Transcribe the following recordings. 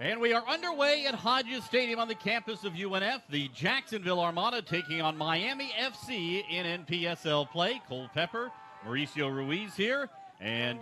And we are underway at Hodges Stadium on the campus of UNF. The Jacksonville Armada taking on Miami FC in NPSL play. Cole Pepper, Mauricio Ruiz here. And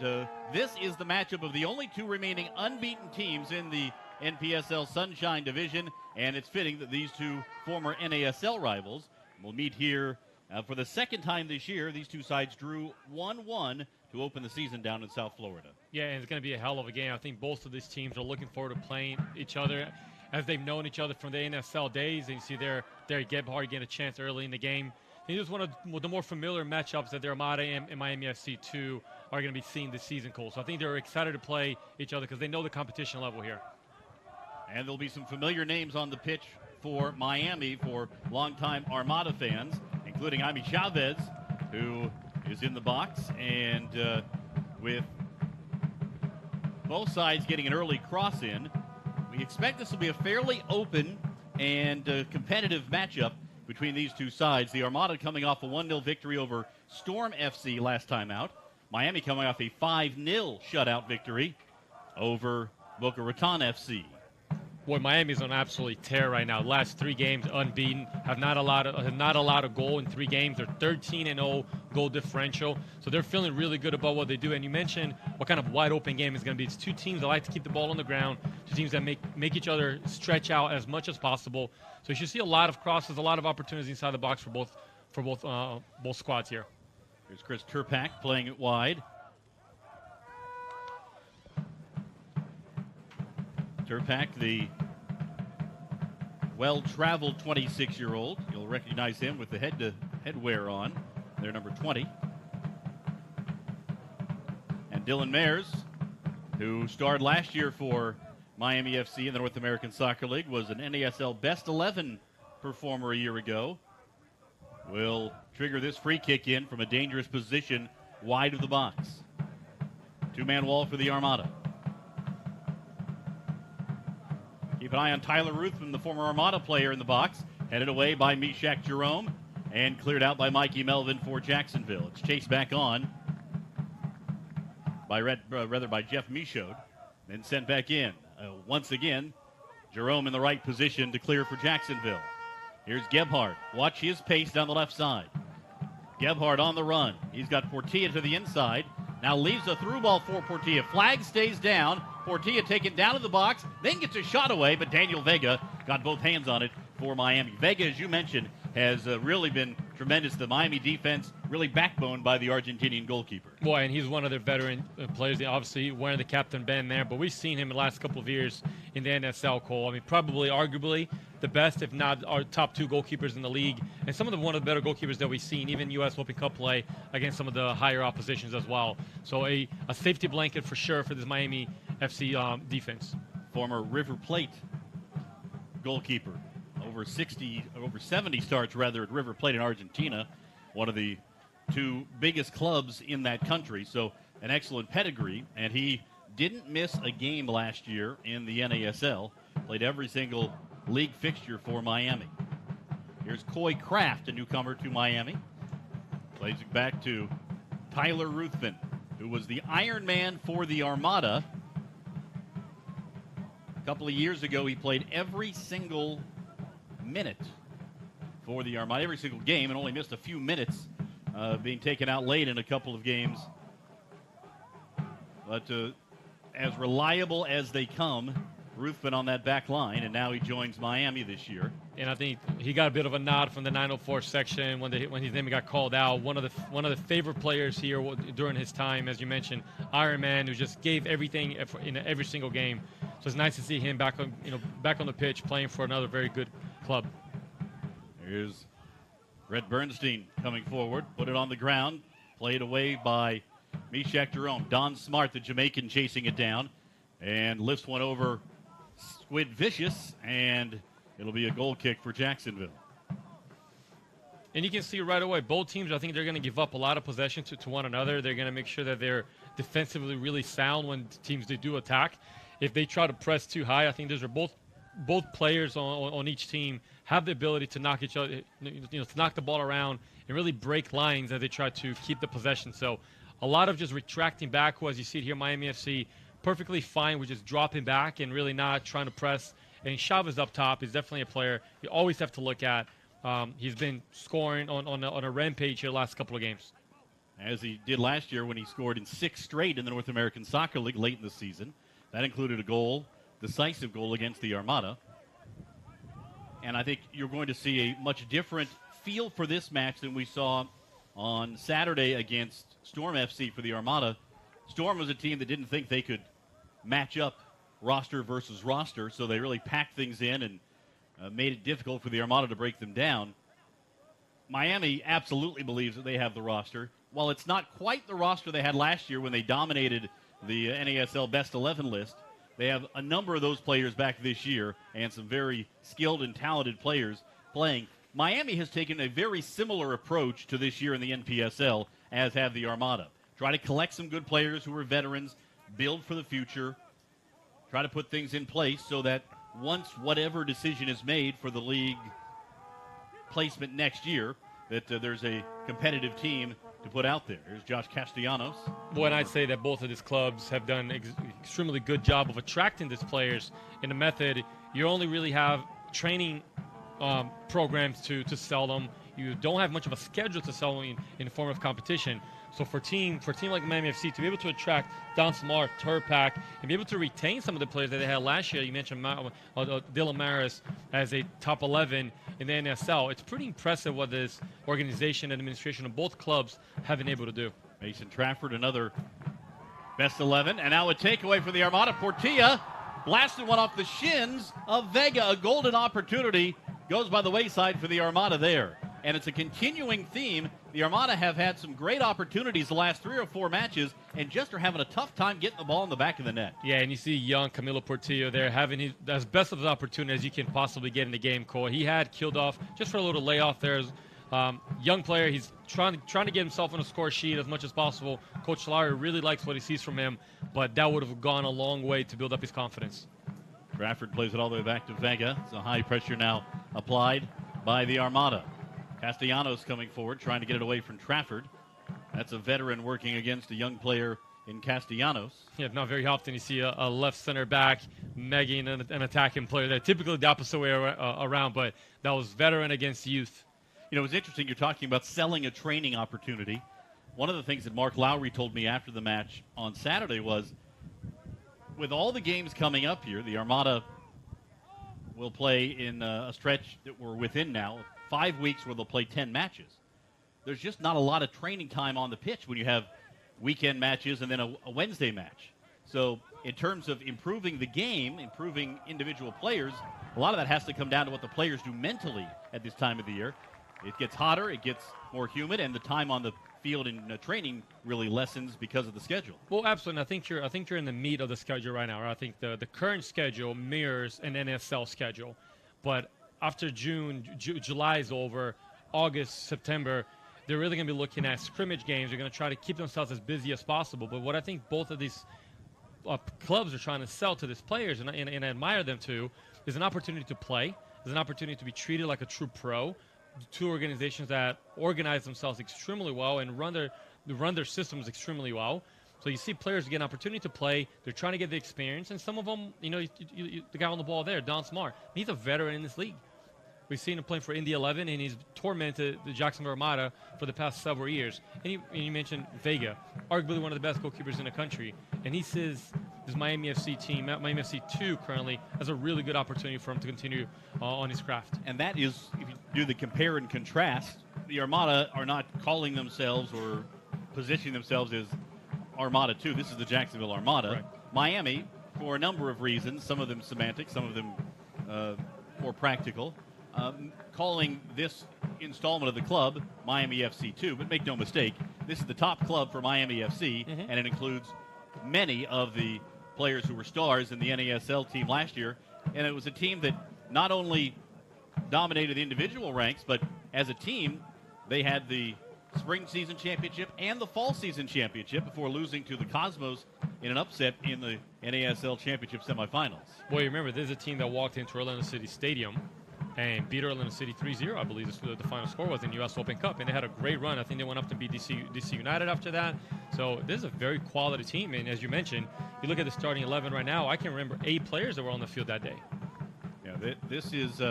this is the matchup of the only two remaining unbeaten teams in the NPSL Sunshine Division. And it's fitting that these two former NASL rivals will meet here for the second time this year. These two sides drew 1-1 to open the season down in South Florida. Yeah, and it's going to be a hell of a game. I think both of these teams are looking forward to playing each other as they've known each other from the NSL days. And you see there Gebhardt getting a chance early in the game. He was one of the more familiar matchups that the Armada and Miami FC 2 are going to be seeing this season, Cole. So I think they're excited to play each other because they know the competition level here. And there'll be some familiar names on the pitch for Miami for longtime Armada fans, including Jaime Chavez, who is in the box, and with both sides getting an early cross in, we expect this will be a fairly open and competitive matchup between these two sides. The Armada coming off a 1-0 victory over Storm FC last time out. Miami coming off a 5-0 shutout victory over Boca Raton FC. Boy, Miami's on absolutely tear right now. Last 3 games unbeaten, have not allowed a goal in 3 games. They're 13-0 goal differential, so they're feeling really good about what they do. And you mentioned what kind of wide open game it's going to be. It's two teams that like to keep the ball on the ground, two teams that make each other stretch out as much as possible. So you should see a lot of crosses, a lot of opportunities inside the box for both squads here. Here's Chris Turpak playing it wide. Turpak, the well-traveled 26-year-old. You'll recognize him with the headwear on. They're number 20. And Dylan Mayers, who starred last year for Miami FC in the North American Soccer League, was an NASL Best 11 performer a year ago, will trigger this free kick in from a dangerous position wide of the box. 2-man wall for the Armada. Keep an eye on Tyler Ruthman, the former Armada player in the box. Headed away by Meshach Jerome and cleared out by Mikey Melvin for Jacksonville. It's chased back on by Jeff Michaud, then sent back in. Once again, Jerome in the right position to clear for Jacksonville. Here's Gebhardt. Watch his pace down the left side. Gebhardt on the run. He's got Portilla to the inside. Now leaves a through ball for Portilla. Flag stays down. Portilla taken down to the box, then gets a shot away, but Daniel Vega got both hands on it for Miami. Vega, as you mentioned, has really been tremendous. The Miami defense really backboned by the Argentinian goalkeeper. Boy, and he's one of their veteran players. Obviously wearing the captain band there, but we've seen him in the last couple of years in the NSL, Cole. I mean, probably arguably the best, if not our top 2 goalkeepers in the league, and one of the better goalkeepers that we've seen, even U.S. Open Cup play against some of the higher oppositions as well. So a safety blanket for sure for this Miami FC defense. Former River Plate goalkeeper. Over 70 starts rather at River Plate in Argentina, one of the 2 biggest clubs in that country. So an excellent pedigree, and he didn't miss a game last year in the NASL. Played every single league fixture for Miami. Here's Coy Kraft, a newcomer to Miami. Plays it back to Tyler Ruthven, who was the Iron Man for the Armada. A couple of years ago, he played every single minute for the Armada, every single game, and only missed a few minutes, being taken out late in a couple of games. But as reliable as they come, Ruthven on that back line, and now he joins Miami this year. And I think he got a bit of a nod from the 904 section when his name got called out. One of the favorite players here during his time, as you mentioned, Iron Man, who just gave everything in every single game. So it's nice to see him back on the pitch playing for another very good club. Here's Red Bernstein coming forward, put it on the ground, played away by Meshach Jerome. Don Smart, the Jamaican, chasing it down and lifts one over Squid Vicious, and it'll be a goal kick for Jacksonville. And you can see right away, both teams, I think they're going to give up a lot of possession to one another. They're going to make sure that they're defensively really sound when teams they do attack. If they try to press too high, I think those are both players on each team have the ability to knock each other, to knock the ball around and really break lines as they try to keep the possession. So a lot of just retracting back, as you see it here, Miami FC perfectly fine with just dropping back and really not trying to press. And Chavez up top is definitely a player you always have to look at. He's been scoring on a rampage here the last couple of games. As he did last year when he scored in 6 straight in the North American Soccer League late in the season. That included a goal, decisive goal against the Armada. And I think you're going to see a much different feel for this match than we saw on Saturday against Storm FC for the Armada. Storm was a team that didn't think they could match up roster versus roster, so they really packed things in and made it difficult for the Armada to break them down. Miami absolutely believes that they have the roster. While it's not quite the roster they had last year when they dominated the NASL Best 11 list, they have a number of those players back this year and some very skilled and talented players playing. Miami has taken a very similar approach to this year in the NPSL as have the Armada. Try to collect some good players who are veterans, build for the future, try to put things in place so that once whatever decision is made for the league placement next year, that there's a competitive team to put out there. Here's Josh Castellanos. Well, I'd say that both of these clubs have done extremely good job of attracting these players. In the method, you only really have training programs to sell them. You don't have much of a schedule to sell them in the form of competition. So for a team like Miami FC to be able to attract Don Samar, Turpak, and be able to retain some of the players that they had last year, you mentioned Dylan Maris as a top 11 in the NSL. It's pretty impressive what this organization and administration of both clubs have been able to do. Mason Trafford, another best 11, and now a takeaway for the Armada. Portilla blasted one off the shins of Vega. A golden opportunity goes by the wayside for the Armada there. And it's a continuing theme. The Armada have had some great opportunities the last 3 or 4 matches and just are having a tough time getting the ball in the back of the net. Yeah, and you see young Camilo Portillo there having his as best of his opportunity as you can possibly get in the game, Cole. He had killed off just for a little layoff there. Young player, he's trying to get himself on a score sheet as much as possible. Coach Solari really likes what he sees from him, but that would have gone a long way to build up his confidence. Trafford plays it all the way back to Vega. It's a high pressure now applied by the Armada. Castellanos coming forward, trying to get it away from Trafford. That's a veteran working against a young player in Castellanos. Yeah, not very often you see a left center back megging an attacking player. They're typically the opposite way around, but that was veteran against youth. You know, it's interesting you're talking about selling a training opportunity. One of the things that Mark Lowry told me after the match on Saturday was, with all the games coming up here, the Armada will play in a stretch that we're within now, 5 weeks where they'll play 10 matches. There's just not a lot of training time on the pitch when you have weekend matches and then a Wednesday match. So in terms of improving the game, improving individual players, a lot of that has to come down to what the players do mentally at this time of the year. It gets hotter, it gets more humid, and the time on the field and training really lessens because of the schedule. Well, absolutely. I think you're in the meat of the schedule right now. Right? I think the current schedule mirrors an NSL schedule, but after July is over, August, September, they're really going to be looking at scrimmage games. They're going to try to keep themselves as busy as possible. But what I think both of these clubs are trying to sell to these players, and I admire them too, is an opportunity to play, is an opportunity to be treated like a true pro. Two organizations that organize themselves extremely well and run their systems extremely well. So you see players get an opportunity to play. They're trying to get the experience, and some of them, the guy on the ball there, Don Smart, he's a veteran in this league. We've seen him playing for Indy 11, and he's tormented the Jacksonville Armada for the past several years. And you mentioned Vega, arguably one of the best goalkeepers in the country. And he says this Miami FC team, Miami FC 2 currently, has a really good opportunity for him to continue on his craft. And that is, if you do the compare and contrast, the Armada are not calling themselves or positioning themselves as Armada 2. This is the Jacksonville Armada. Right. Miami, for a number of reasons, some of them semantic, some of them more practical, calling this installment of the club Miami FC 2. But make no mistake, this is the top club for Miami FC, and it includes many of the players who were stars in the NASL team last year. And it was a team that not only dominated the individual ranks, but as a team, they had the spring season championship and the fall season championship before losing to the Cosmos in an upset in the NASL championship semifinals. Well, you remember, this is a team that walked into Orlando City Stadium and beat Orlando City 3-0, I believe the final score was in U.S. Open Cup, and they had a great run. I think they went up to beat DC United after that. So this is a very quality team, and as you mentioned, you look at the starting 11 right now, I can remember 8 players that were on the field that day. Yeah, this is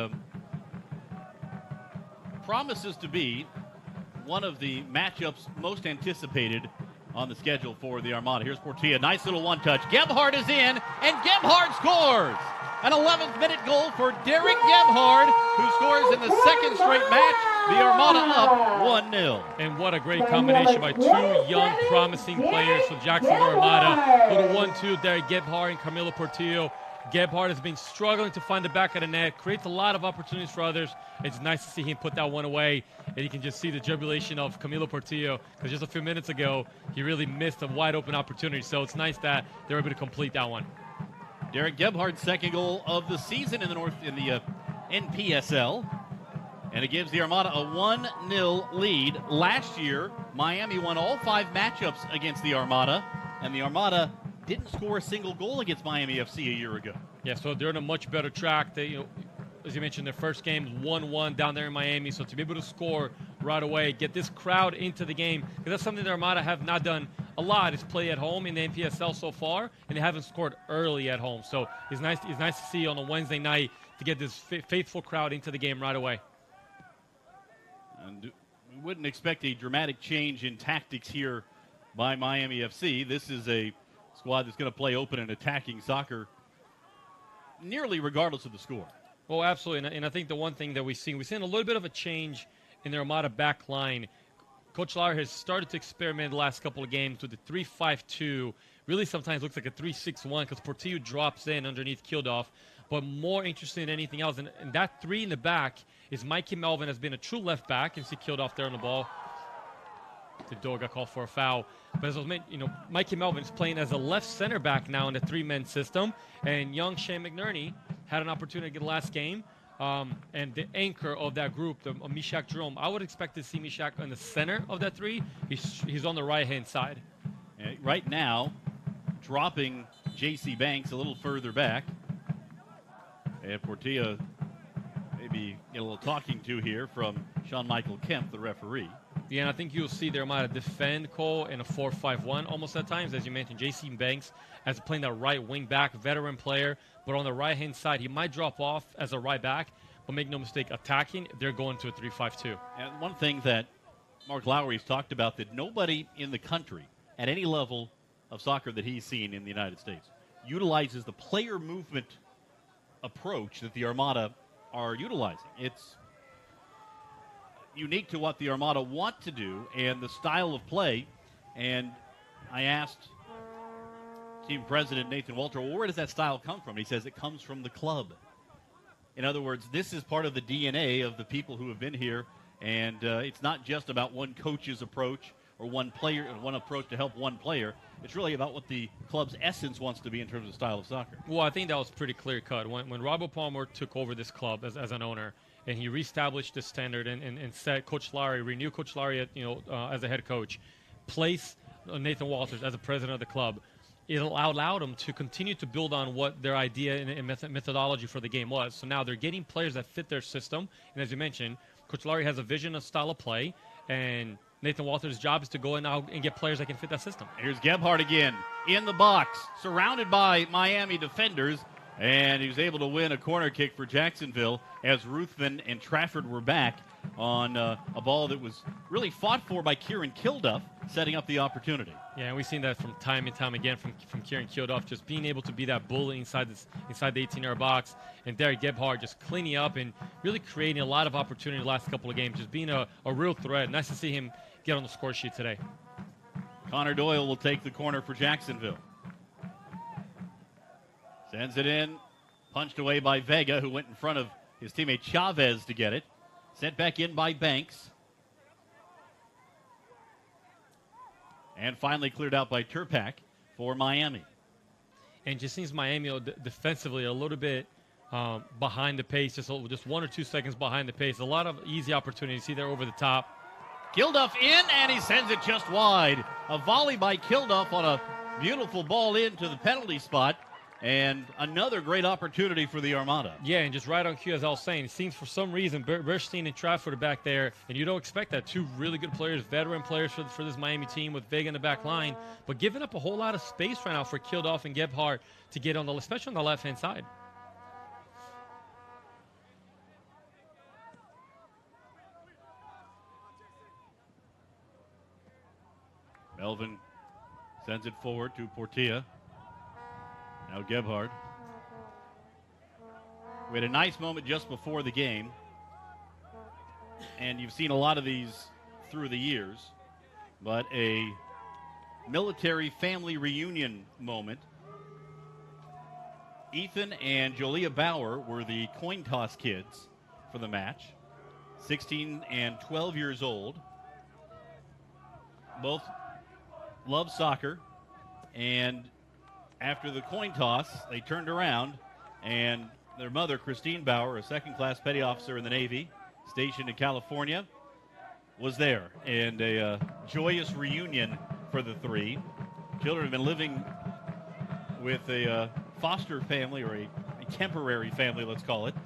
promises to be one of the matchups most anticipated on the schedule for the Armada. Here's Portilla, nice little one-touch. Gebhard is in, and Gebhard scores! An 11th minute goal for Derek Gebhard, who scores in the second straight match. The Armada up 1-0. And what a great combination by 2 young, promising players from Jacksonville Armada. Little 1-2, Derek Gebhard and Camilo Portillo. Gebhard has been struggling to find the back of the net, creates a lot of opportunities for others. It's nice to see him put that one away, and you can just see the jubilation of Camilo Portillo, because just a few minutes ago, he really missed a wide-open opportunity. So it's nice that they're able to complete that one. Derek Gebhard's second goal of the season in the NPSL, and it gives the Armada a 1-0 lead. Last year, Miami won all 5 matchups against the Armada, and the Armada didn't score a single goal against Miami FC a year ago. Yeah, so they're on a much better track. They, as you mentioned, their first game 1-1 down there in Miami. So to be able to score right away, get this crowd into the game, because that's something the Armada have not done a lot, is play at home in the NPSL so far, and they haven't scored early at home. So it's nice to see on a Wednesday night to get this faithful crowd into the game right away. And we wouldn't expect a dramatic change in tactics here by Miami FC. This is a squad that's going to play open and attacking soccer nearly regardless of the score. Well, absolutely, and I think the one thing that we've seen a little bit of a change in the Armada back line. Coach Lauer has started to experiment the last couple of games with the 3-5-2. Really sometimes looks like a 3-6-1 because Portillo drops in underneath Kildoff. But more interesting than anything else, and that 3 in the back is Mikey Melvin, has been a true left back. You see Kildoff there on the ball. The dog got called for a foul. But as I was mentioning, Mikey Melvin is playing as a left center back now in the 3-man system. And young Shane McNerney had an opportunity to get the last game. And the anchor of that group, Mishak Jerome, I would expect to see Mishak in the center of that 3. He's on the right-hand side. And right now, dropping J.C. Banks a little further back. And Portilla maybe get a little talking to here from Sean Michael Kemp, the referee. Yeah, and I think you'll see they might defend Cole in a 4-5-1 almost at times. As you mentioned, J.C. Banks as playing that right wing back, veteran player, but on the right-hand side, he might drop off as a right back, but make no mistake, attacking, they're going to a 3-5-2. And one thing that Mark Lowry's talked about, that nobody in the country at any level of soccer that he's seen in the United States utilizes the player movement approach that the Armada are utilizing. It's unique to what the Armada want to do and the style of play. And I asked team president Nathan Walter, well, where does that style come from? He says it comes from the club. In other words, this is part of the DNA of the people who have been here, and it's not just about one coach's approach or one player, one approach to help one player. It's really about what the club's essence wants to be in terms of style of soccer. Well, I think that was pretty clear-cut. When Robert Palmer took over this club as an owner, and he reestablished the standard and set Coach Lowry, renew Coach Lowry as a head coach, place Nathan Walters as the president of the club, it allowed them to continue to build on what their idea and methodology for the game was. So now they're getting players that fit their system. And as you mentioned, Coach Lowry has a vision of style of play, and Nathan Walters' job is to go in now and get players that can fit that system. Here's Gebhard again in the box, surrounded by Miami defenders, and he was able to win a corner kick for Jacksonville as Ruthven and Trafford were back on a ball that was really fought for by Kieran Kilduff, setting up the opportunity. Yeah, and we've seen that from time and time again from Kieran Kilduff, just being able to be that bully inside the 18-yard box, and Derek Gebhard just cleaning up and really creating a lot of opportunity the last couple of games, just being a real threat. Nice to see him get on the score sheet today. Connor Doyle will take the corner for Jacksonville. Sends it in, punched away by Vega, who went in front of his teammate Chavez to get it. Sent back in by Banks. And finally cleared out by Turpak for Miami. And just seems Miami defensively a little bit behind the pace, just 1 or 2 seconds behind the pace. A lot of easy opportunities. See there over the top. Kilduff in, and he sends it just wide. A volley by Kilduff on a beautiful ball into the penalty spot. And another great opportunity for the Armada. Yeah, and just right on cue, as I was saying, it seems for some reason Burstein and Trafford are back there, and you don't expect that. Two really good players, veteran players for this Miami team with Vega in the back line, but giving up a whole lot of space right now for Kildoff and Gebhardt to get on the, especially on the left-hand side. Melvin sends it forward to Portilla. Now Gebhardt. We had a nice moment just before the game, and you've seen a lot of these through the years, but a military family reunion moment. Ethan and Jolia Bauer were the coin toss kids for the match, 16 and 12 years old. Both love soccer, and after the coin toss, they turned around, and their mother, Christine Bauer, a second-class petty officer in the Navy, stationed in California, was there. And a joyous reunion for the three. Children have been living with a foster family, or a temporary family, let's call it,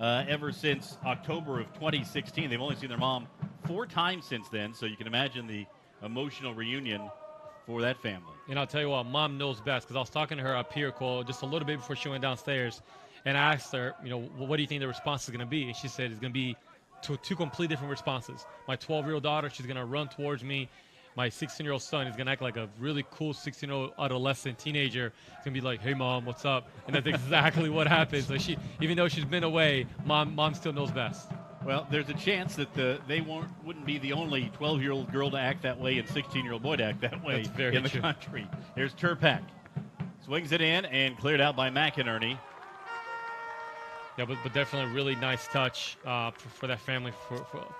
ever since October of 2016. They've only seen their mom 4 times since then, so you can imagine the emotional reunion for that family. And I'll tell you what, Mom knows best, because I was talking to her up here, Cole, just a little bit before she went downstairs, and I asked her, you know, what do you think the response is going to be? And she said it's going to be two completely different responses. My 12-year-old daughter, she's going to run towards me. My 16-year-old son is going to act like a really cool 16-year-old adolescent teenager. He's going to be like, hey, Mom, what's up? And that's exactly what happens. So she, even though she's been away, Mom still knows best. Well, there's a chance that they wouldn't be the only 12-year-old girl to act that way and 16-year-old boy to act that way in the country. Here's Turpak. Swings it in and cleared out by McInerney. Yeah, but definitely a really nice touch for that family,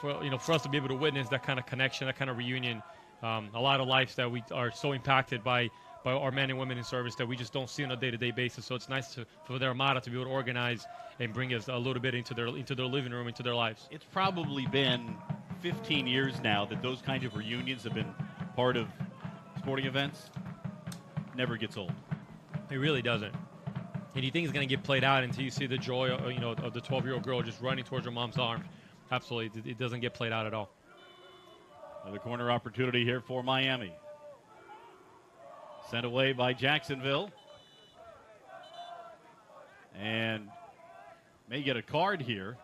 for us to be able to witness that kind of connection, that kind of reunion. A lot of lives that we are so impacted by our men and women in service that we just don't see on a day-to-day basis. So it's nice for their Armada to be able to organize and bring us a little bit into their living room, into their lives. It's probably been 15 years now that those kinds of reunions have been part of sporting events. Never gets old. It really doesn't. And you think it's going to get played out until you see the joy, of the 12-year-old girl just running towards her mom's arms. Absolutely, it doesn't get played out at all. Another corner opportunity here for Miami. Sent away by Jacksonville. And may get a card here.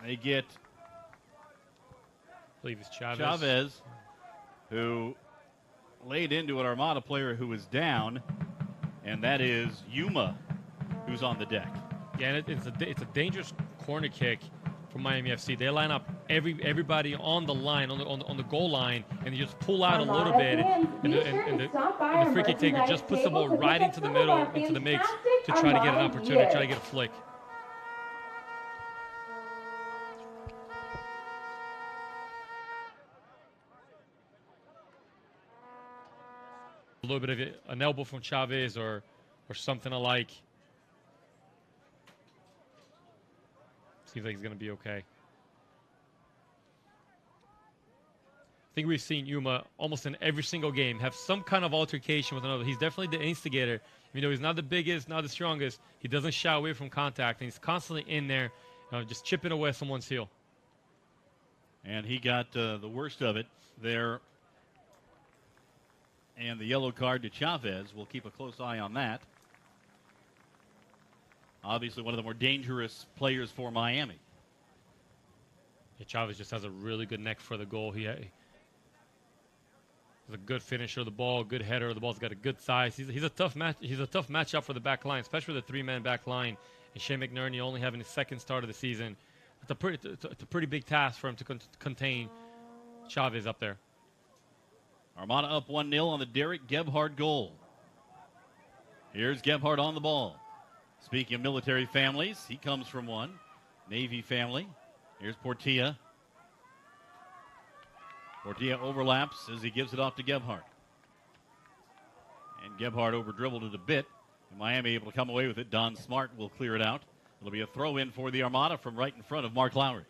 They get, I believe it's Chavez, who laid into an Armada player who was down, and that is Yuma, who's on the deck. Yeah, and it's a dangerous corner kick for Miami FC. They line up everybody on the line, on the goal line, and they just pull out a little bit, and the free kick taker just puts the ball right into the middle, into the mix, to try to get an opportunity, try to get a flick. A little bit of an elbow from Chavez or something alike. Seems like he's going to be okay. I think we've seen Yuma almost in every single game have some kind of altercation with another. He's definitely the instigator. Even though he's not the biggest, not the strongest, he doesn't shy away from contact, and he's constantly in there, just chipping away at someone's heel. And he got the worst of it there. And the yellow card to Chavez. We'll keep a close eye on that. Obviously one of the more dangerous players for Miami. Yeah, Chavez just has a really good neck for the goal. He's a good finisher of the ball, good header of the ball. He's got a good size. He's a tough match. He's a tough matchup for the back line, especially the 3-man back line. And Shea McNerney only having his second start of the season. It's a pretty big task for him to contain Chavez up there. Armada up 1-0 on the Derek Gebhardt goal. Here's Gebhardt on the ball. Speaking of military families, he comes from one. Navy family. Here's Portilla. Portilla overlaps as he gives it off to Gebhardt. And Gebhardt over-dribbled it a bit. And Miami able to come away with it. Don Smart will clear it out. It'll be a throw-in for the Armada from right in front of Mark Lowry.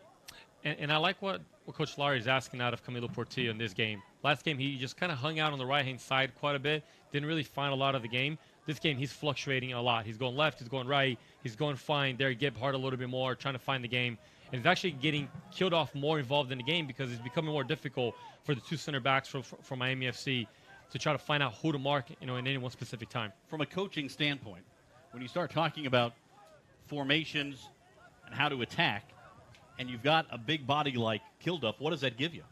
And I like what Coach Lowry is asking out of Camilo Portilla in this game. Last game, he just kind of hung out on the right-hand side quite a bit. Didn't really find a lot of the game. This game, he's fluctuating a lot. He's going left, he's going right, he's going find Derek Gebhardt a little bit more, trying to find the game. And he's actually getting killed off more involved in the game because it's becoming more difficult for the two center backs from Miami FC to try to find out who to mark, in any one specific time. From a coaching standpoint, when you start talking about formations and how to attack, and you've got a big body like Kilduff, what does that give you?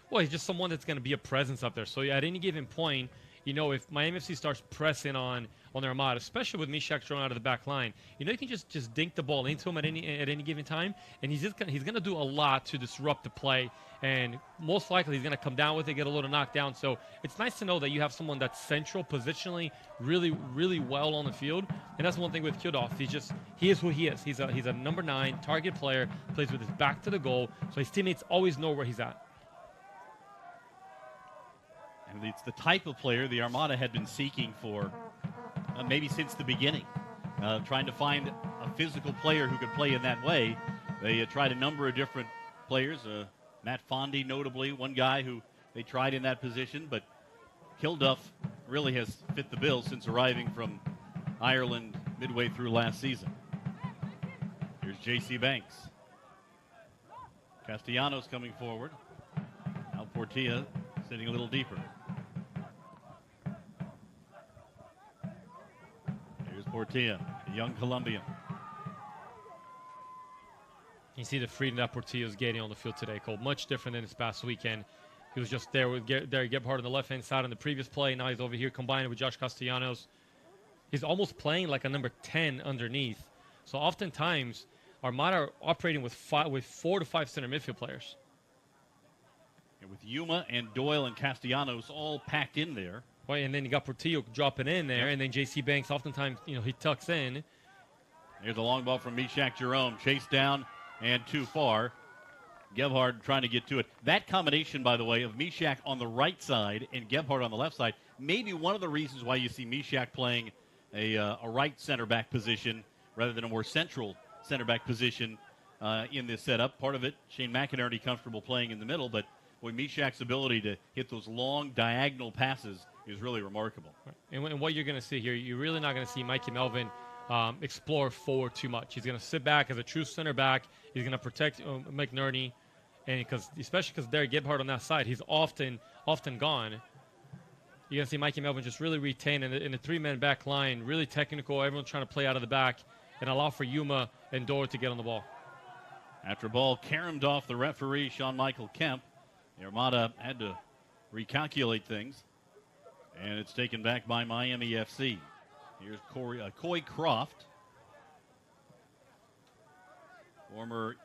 Well, he's just someone that's going to be a presence up there. So at any given point, if Miami FC starts pressing on their Armada, especially with Mishak thrown out of the back line, you can just dink the ball into him at any given time, and he's going to do a lot to disrupt the play, and most likely he's going to come down with it, get a little knocked down. So it's nice to know that you have someone that's central positionally, really, really well on the field, and that's one thing with Kilduff. He is who he is. He's a number 9 target player, plays with his back to the goal, so his teammates always know where he's at. And it's the type of player the Armada had been seeking for maybe since the beginning, trying to find a physical player who could play in that way. They tried a number of different players, Matt Fondy notably, one guy who they tried in that position, but Kilduff really has fit the bill since arriving from Ireland midway through last season. Here's J.C. Banks. Castellanos coming forward. Now Portilla sitting a little deeper. Here's Portilla, the young Colombian. You see the freedom that Portillo's getting on the field today, Cole. Much different than this past weekend. He was just there with Derek Gebhardt on the left-hand side on the previous play. Now he's over here combining with Josh Castellanos. He's almost playing like a number 10 underneath. So oftentimes, Armada are operating with 4 to 5 center midfield players. And with Yuma and Doyle and Castellanos all packed in there. Well, and then you got Portillo dropping in there, and then J.C. Banks oftentimes, he tucks in. Here's a long ball from Mishak Jerome. Chased down and too far. Gebhardt trying to get to it. That combination, by the way, of Mishak on the right side and Gebhardt on the left side, may be one of the reasons why you see Mishak playing a right center back position rather than a more central center back position in this setup. Part of it, Shane McInerney comfortable playing in the middle, but boy, Mishak's ability to hit those long diagonal passes is really remarkable. And what you're going to see here, you're really not going to see Mikey Melvin explore forward too much. He's going to sit back as a true center back. He's going to protect McNerney, and especially because Derek Gebhardt on that side, he's often gone. You're going to see Mikey Melvin just really retain in a 3-man back line, really technical, everyone trying to play out of the back, and allow for Yuma and Dora to get on the ball. After ball caromed off the referee, Sean Michael Kemp, the Armada had to recalculate things, and it's taken back by Miami FC. Here's Coy Croft, former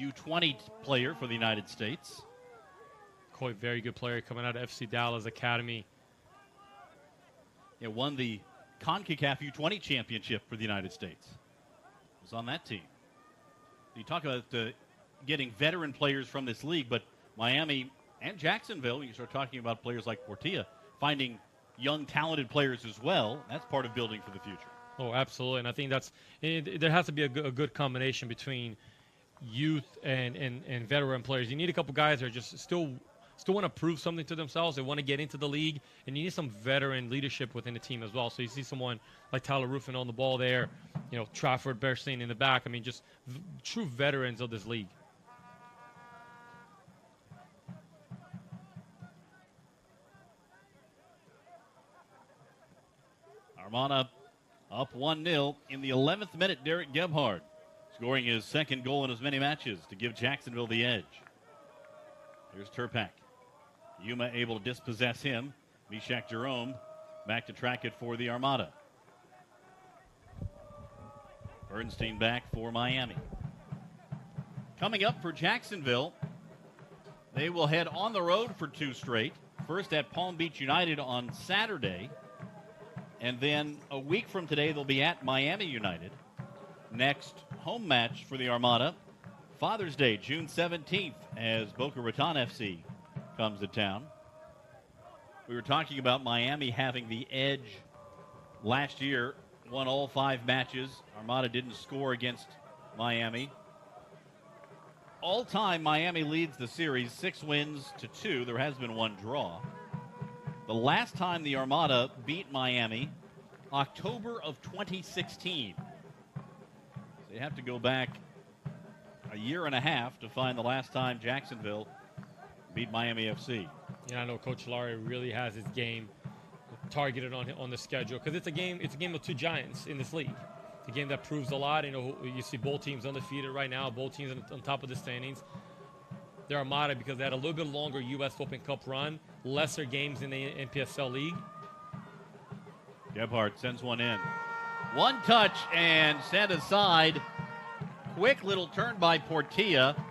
U20 player for the United States. Coy, very good player coming out of FC Dallas Academy. It won the CONCACAF U20 championship for the United States. Was on that team. You talk about getting veteran players from this league, but Miami and Jacksonville, you start talking about players like Portilla, finding young, talented players as well. That's part of building for the future. Oh, absolutely. And I think there has to be a good combination between youth and veteran players. You need a couple guys that are just still want to prove something to themselves. They want to get into the league, and you need some veteran leadership within the team as well. So you see someone like Tyler Ruffin on the ball there, Trafford Berstein in the back. I mean, just true veterans of this league. Armada up 1-0 in the 11th minute. Derek Gebhardt scoring his second goal in as many matches to give Jacksonville the edge. Here's Turpak. Yuma able to dispossess him. Mishak Jerome back to track it for the Armada. Bernstein back for Miami. Coming up for Jacksonville, they will head on the road for 2 straight. First at Palm Beach United on Saturday. And then a week from today, they'll be at Miami United. Next home match for the Armada, Father's Day, June 17th, as Boca Raton FC comes to town. We were talking about Miami having the edge last year, won all 5 matches. Armada didn't score against Miami. All time, Miami leads the series 6 wins to 2. There has been 1 draw. The last time the Armada beat Miami October of 2016. So you have to go back a year and a half to find the last time Jacksonville beat Miami FC. Yeah, I know Coach Laurie really has his game targeted on the schedule because it's a game of two giants in this league. It's a game that proves a lot. You know, you see both teams undefeated right now, both teams on top of the standings. They're Armada because they had a little bit longer U.S. Open Cup run, lesser games in the NPSL league. Gebhardt sends one in. One touch and set aside. Quick little turn by Portilla.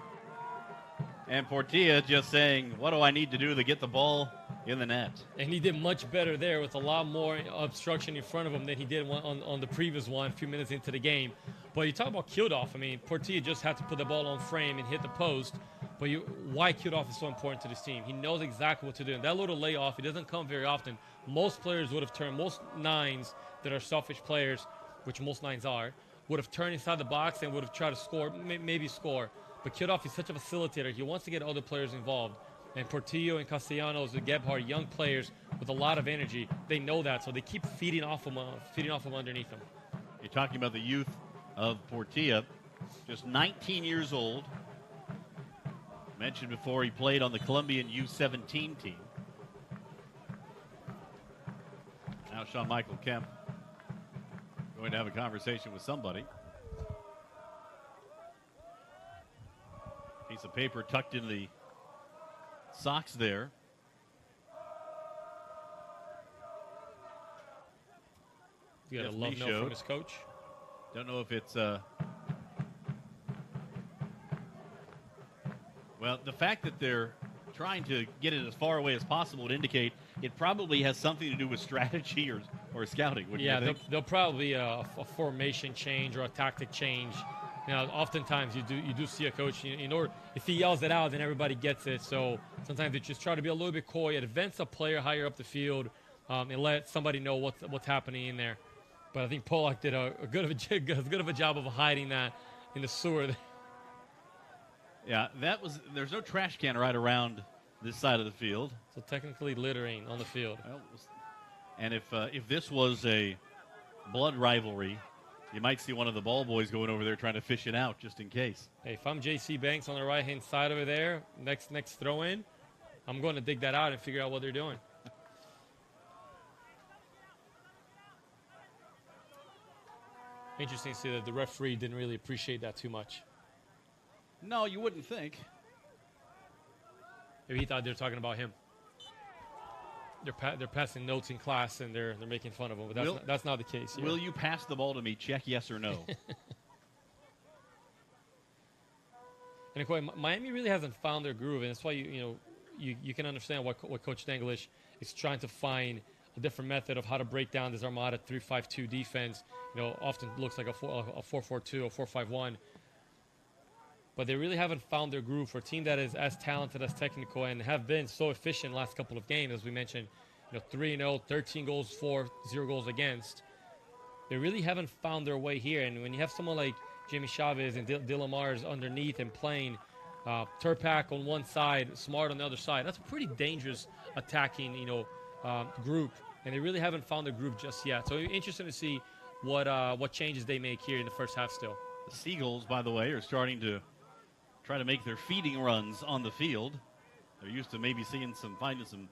And Portilla just saying, what do I need to do to get the ball in the net? And he did much better there with a lot more obstruction in front of him than he did on the previous one a few minutes into the game. But you talk about Kildoff. I mean, Portilla just had to put the ball on frame and hit the post. But why Kildoff is so important to this team. He knows exactly what to do. And that little layoff, it doesn't come very often. Most players would have turned, most nines that are selfish players, which most nines are, would have turned inside the box and would have tried to score, maybe score. But Kildoff is such a facilitator. He wants to get other players involved. And Portillo and Castellanos and Gebhardt, young players with a lot of energy, they know that, so they keep feeding off him underneath him. You're talking about the youth of Portilla, just 19 years old. Mentioned before, he played on the Colombian U17 team. Now Sean Michael Kemp going to have a conversation with somebody. Piece of paper tucked in the socks there. You got a love note from his coach. Don't know if it's well, the fact that they're trying to get it as far away as possible would indicate it probably has something to do with strategy or scouting. Yeah, there'll probably a formation change or a tactic change. Now, oftentimes you do see a coach, if he yells it out, then everybody gets it. So sometimes they just try to be a little bit coy, advance a player higher up the field, and let somebody know what's happening in there. But I think Polak did as good of a job of hiding that in the sewer. Yeah, there's no trash can right around this side of the field. So technically littering on the field. Well, and if this was a blood rivalry, you might see one of the ball boys going over there trying to fish it out just in case. Hey, if I'm JC Banks on the right-hand side over there, next throw-in, I'm going to dig that out and figure out what they're doing. Interesting to see that the referee didn't really appreciate that too much. No, you wouldn't think. Maybe he thought they were talking about him. They're passing notes in class and they're making fun of him, but that's not the case here. Will you pass the ball to me? Check yes or no. And Miami really hasn't found their groove, and that's why you can understand what Coach Danglish is trying to find a different method of how to break down this Armada 3-5-2 defense. Often looks like a 4-4-2 or 4-5-1. But they really haven't found their groove for a team that is as talented, as technical, and have been so efficient last couple of games, as we mentioned. 3-0, 13 goals for, 0 goals against. They really haven't found their way here. And when you have someone like Jamie Chavez and Dylan Mars underneath and playing Turpak on one side, Smart on the other side, that's a pretty dangerous attacking, group. And they really haven't found their groove just yet. So interesting to see what changes they make here in the first half still. The Seagulls, by the way, are starting to try to make their feeding runs on the field. They're used to maybe finding some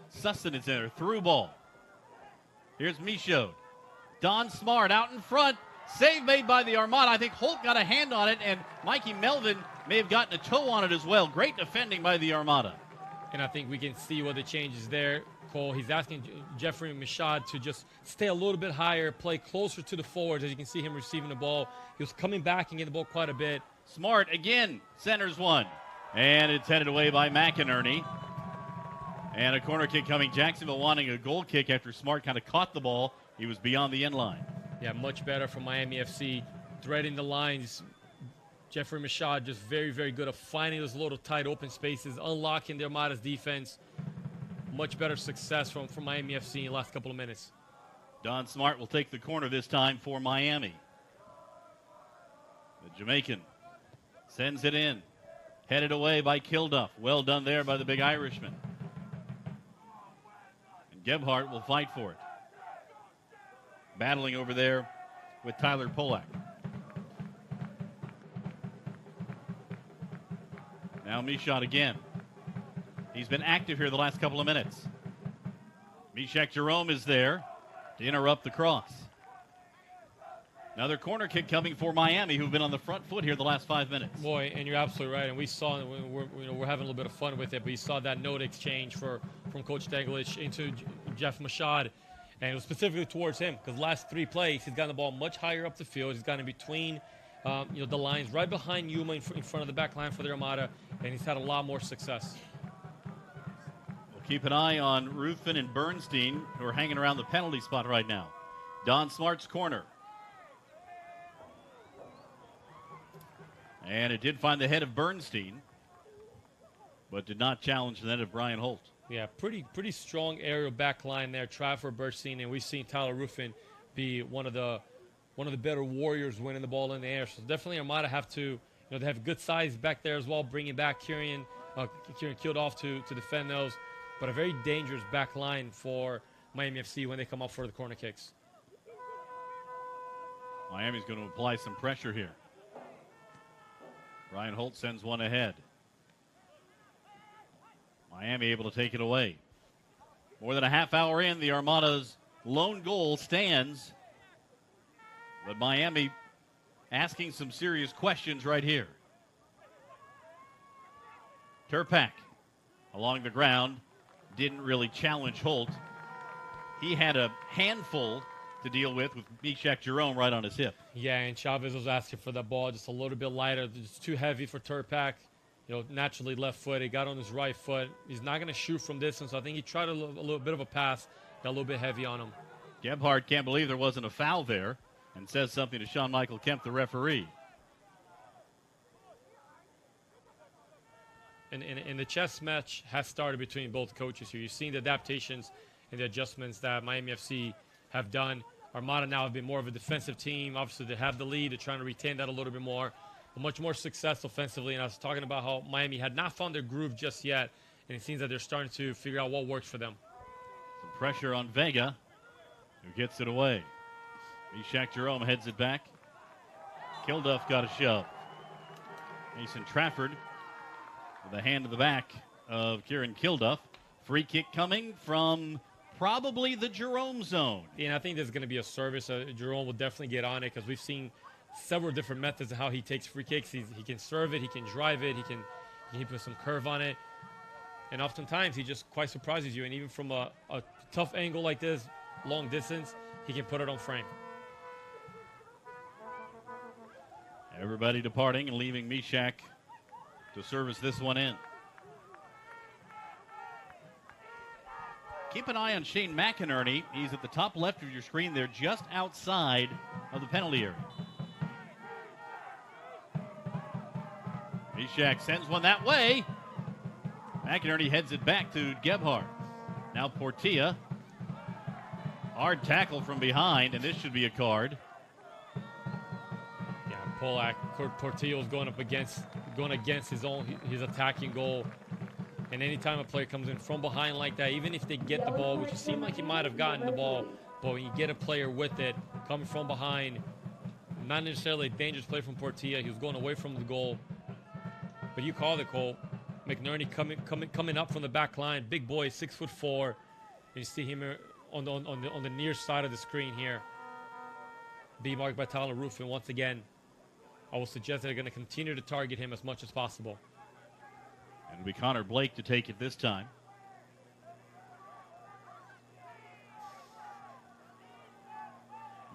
sustenance in their through ball. Here's Michaud. Don Smart out in front. Save made by the Armada. I think Holt got a hand on it, and Mikey Melvin may have gotten a toe on it as well. Great defending by the Armada. And I think we can see what the change is there, Cole. He's asking Jeffrey Michaud to just stay a little bit higher, play closer to the forwards. As you can see him receiving the ball. He was coming back and getting the ball quite a bit. Smart again centers one. And it's headed away by McInerney. And a corner kick coming. Jacksonville wanting a goal kick after Smart kind of caught the ball. He was beyond the end line. Yeah, much better from Miami FC. Threading the lines. Jeffrey Michaud just very, very good at finding those little tight open spaces, unlocking the Armada's defense. Much better success from Miami FC in the last couple of minutes. Don Smart will take the corner this time for Miami. The Jamaican sends it in. Headed away by Kilduff. Well done there by the big Irishman. And Gebhardt will fight for it. battling over there with Tyler Polak. Now Michaud again. He's been active here the last couple of minutes. Meshach Jerome is there to interrupt the cross. Another corner kick coming for Miami, who've been on the front foot here the last 5 minutes. Boy, and you're absolutely right. And we saw, we're having a little bit of fun with it, but you saw that note exchange from Coach Degelich into Jeff Michaud. And it was specifically towards him because last 3 plays, he's gotten the ball much higher up the field. He's gotten in between the lines, right behind Yuma in front of the back line for the Armada, and he's had a lot more success. We'll keep an eye on Ruffin and Bernstein, who are hanging around the penalty spot right now. Don Smart's corner. And it did find the head of Bernstein, but did not challenge the head of Brian Holt. Yeah, pretty strong aerial back line there. Trafford, Bernstein, and we've seen Tyler Ruffin be one of the better warriors winning the ball in the air. So definitely Armada have to, they have good size back there as well, bringing back Kieran Kildoff to defend those. But a very dangerous back line for Miami FC when they come up for the corner kicks. Miami's going to apply some pressure here. Brian Holt sends one ahead. Miami able to take it away. More than a half hour in, the Armada's lone goal stands. But Miami asking some serious questions right here. Turpak along the ground didn't really challenge Holt. He had a handful to deal with Meshach Jerome right on his hip. Yeah, and Chavez was asking for that ball just a little bit lighter. It's too heavy for Turpak. Naturally left foot. He got on his right foot. He's not going to shoot from distance. So I think he tried a little bit of a pass. Got a little bit heavy on him. Gebhardt can't believe there wasn't a foul there and says something to Sean Michael Kemp, the referee. And the chess match has started between both coaches here. You've seen the adaptations and the adjustments that Miami FC have done. Armada now have been more of a defensive team. Obviously, they have the lead. They're trying to retain that a little bit more. But much more success offensively. And I was talking about how Miami had not found their groove just yet. And it seems that they're starting to figure out what works for them. Some pressure on Vega, who gets it away. Meshach Jerome heads it back. Kilduff got a shove. Mason Trafford with a hand to the back of Kieran Kilduff. Free kick coming from probably the Jerome zone. Yeah, and I think there's going to be a service. Jerome will definitely get on it because we've seen several different methods of how he takes free kicks. He can serve it, he can drive it, he can put some curve on it. And oftentimes he just quite surprises you. And even from a tough angle like this, long distance, he can put it on frame. Everybody departing and leaving Meshach to service this one in. Keep an eye on Shane McInerney. He's at the top left of your screen there, just outside of the penalty area. Meshach sends one that way. McInerney heads it back to Gebhardt. Now Portilla. Hard tackle from behind, and this should be a card. Yeah, Polak, Portillo's going against his attacking goal. And anytime a player comes in from behind like that, even if they get the ball, which it seemed like he might have gotten the ball, but when you get a player with it, coming from behind, not necessarily a dangerous play from Portilla. He was going away from the goal. But you called it, Cole. McNerney coming up from the back line. Big boy, 6'4". And you see him on the near side of the screen here. Be marked by Tyler Ruffin once again. I will suggest they're going to continue to target him as much as possible. And it'll be Connor Blake to take it this time.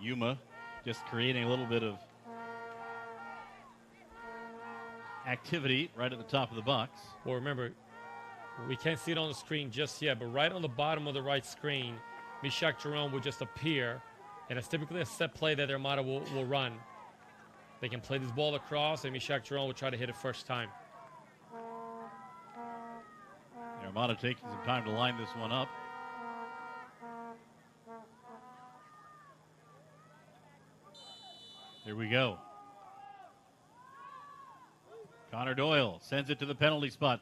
Yuma just creating a little bit of activity right at the top of the box. Well, remember, we can't see it on the screen just yet, but right on the bottom of the right screen, Meshach Jerome will just appear, and it's typically a set play that their Armada will run. They can play this ball across, and Meshach Jerome will try to hit it first time. The Armada taking some time to line this one up. Here we go. Connor Doyle sends it to the penalty spot.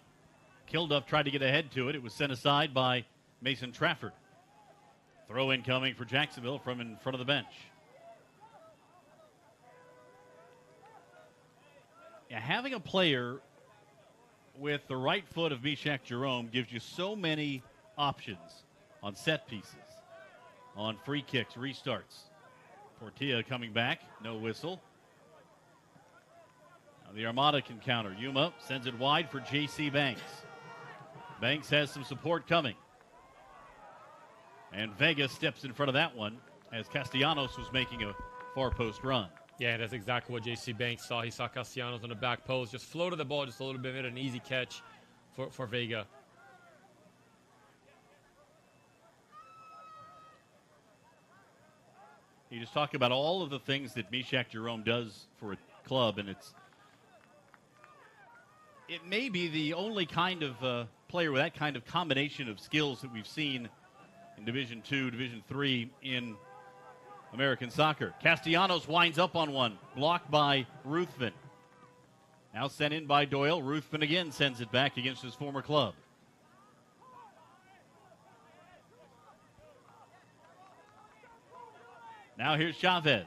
Kilduff tried to get ahead to it. It was sent aside by Mason Trafford. Throw in coming for Jacksonville from in front of the bench. Yeah, having a player with the right foot of Meshach Jerome gives you so many options on set pieces, on free kicks, restarts. Portilla coming back, no whistle. Now the Armada can counter. Yuma sends it wide for J.C. Banks. Banks has some support coming. And Vega steps in front of that one as Castellanos was making a far post run. Yeah, that's exactly what J.C. Banks saw. He saw Castellanos on the back post, just floated the ball just a little bit, made an easy catch for Vega. You just talk about all of the things that Meshach Jerome does for a club, and it may be the only kind of player with that kind of combination of skills that we've seen in Division II, Division III in American soccer. Castellanos winds up on one, blocked by Ruthven. Now sent in by Doyle. Ruthven again sends it back against his former club. Now here's Chavez.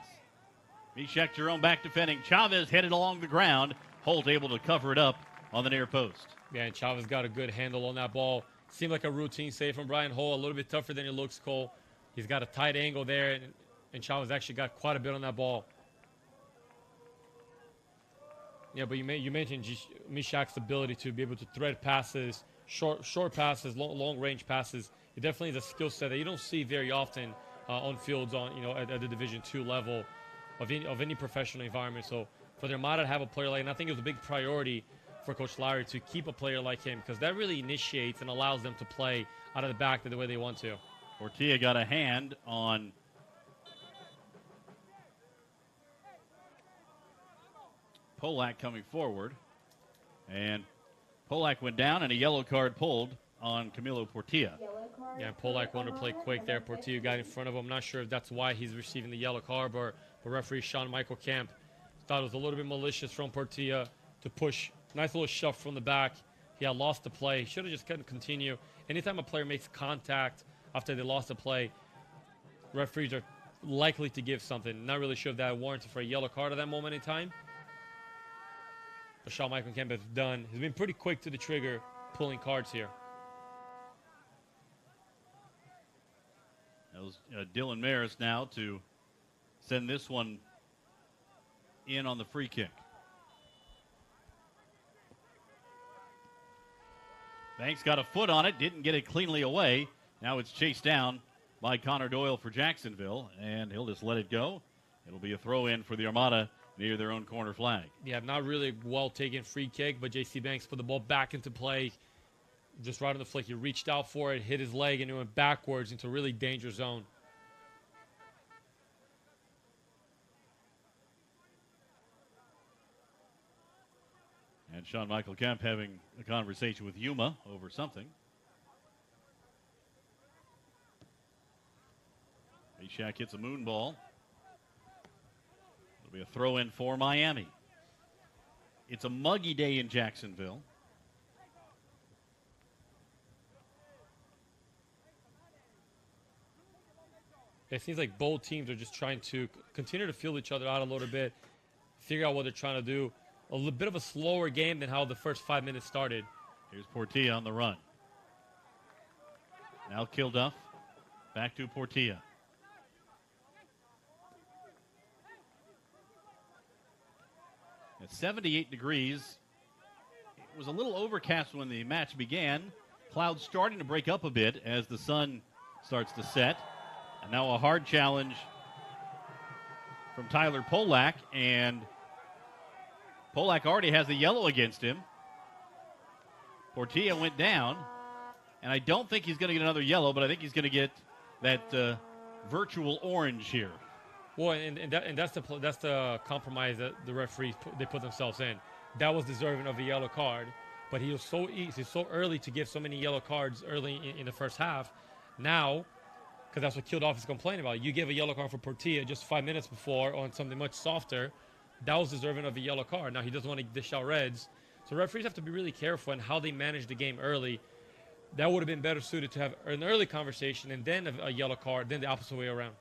Meshach Jerome back defending. Chavez headed along the ground. Holt able to cover it up on the near post. Yeah, and Chavez got a good handle on that ball. Seemed like a routine save from Brian Hull. A little bit tougher than it looks, Cole. He's got a tight angle there, and Chavez actually got quite a bit on that ball. Yeah, but you mentioned Meshach's ability to be able to thread passes, short passes, long range passes. It definitely is a skill set that you don't see very often on fields at the Division II level of any professional environment. So for the Armada to have a player like, and I think it was a big priority for Coach Lowry to keep a player like him, because that really initiates and allows them to play out of the back the way they want to. Portilla got a hand on Polak coming forward, and Polak went down, and a yellow card pulled on Camilo Portilla. Yeah, Polak wanted to play quick there. Portilla got in front of him. I'm not sure if that's why he's receiving the yellow card, but referee Sean Michael Camp thought it was a little bit malicious from Portilla to push. Nice little shove from the back. He had lost the play. Should have just couldn't continue. Anytime a player makes contact after they lost the play, referees are likely to give something. Not really sure if that warranted for a yellow card at that moment in time. But Sean Michael Camp has done. He's been pretty quick to the trigger, pulling cards here. That was Dylan Maris now to send this one in on the free kick. Banks got a foot on it, didn't get it cleanly away. Now it's chased down by Connor Doyle for Jacksonville, and he'll just let it go. It'll be a throw in for the Armada near their own corner flag. Yeah, not really well taken free kick, but J.C. Banks put the ball back into play. Just right on the flick. He reached out for it, hit his leg, and it went backwards into a really dangerous zone. And Sean Michael Kemp having a conversation with Yuma over something. Meshach hits a moon ball. It'll be a throw in for Miami. It's a muggy day in Jacksonville. It seems like both teams are just trying to continue to feel each other out a little bit, figure out what they're trying to do. A little bit of a slower game than how the first 5 minutes started. Here's Portilla on the run. Now Kilduff. Back to Portilla. At 78 degrees. It was a little overcast when the match began. Clouds starting to break up a bit as the sun starts to set. And now a hard challenge from Tyler Polak, and Polak already has a yellow against him. Portilla went down, and I don't think he's going to get another yellow, but I think he's going to get that virtual orange here. Well, and that's the compromise that the referees they put themselves in. That was deserving of a yellow card, but he was so easy, so early to give so many yellow cards early in the first half. Now, because that's what Kilduff is complaining about. You gave a yellow card for Portilla just 5 minutes before on something much softer. That was deserving of a yellow card. Now he doesn't want to dish out reds. So referees have to be really careful in how they manage the game early. that would have been better suited to have an early conversation and then a yellow card, then the opposite way around.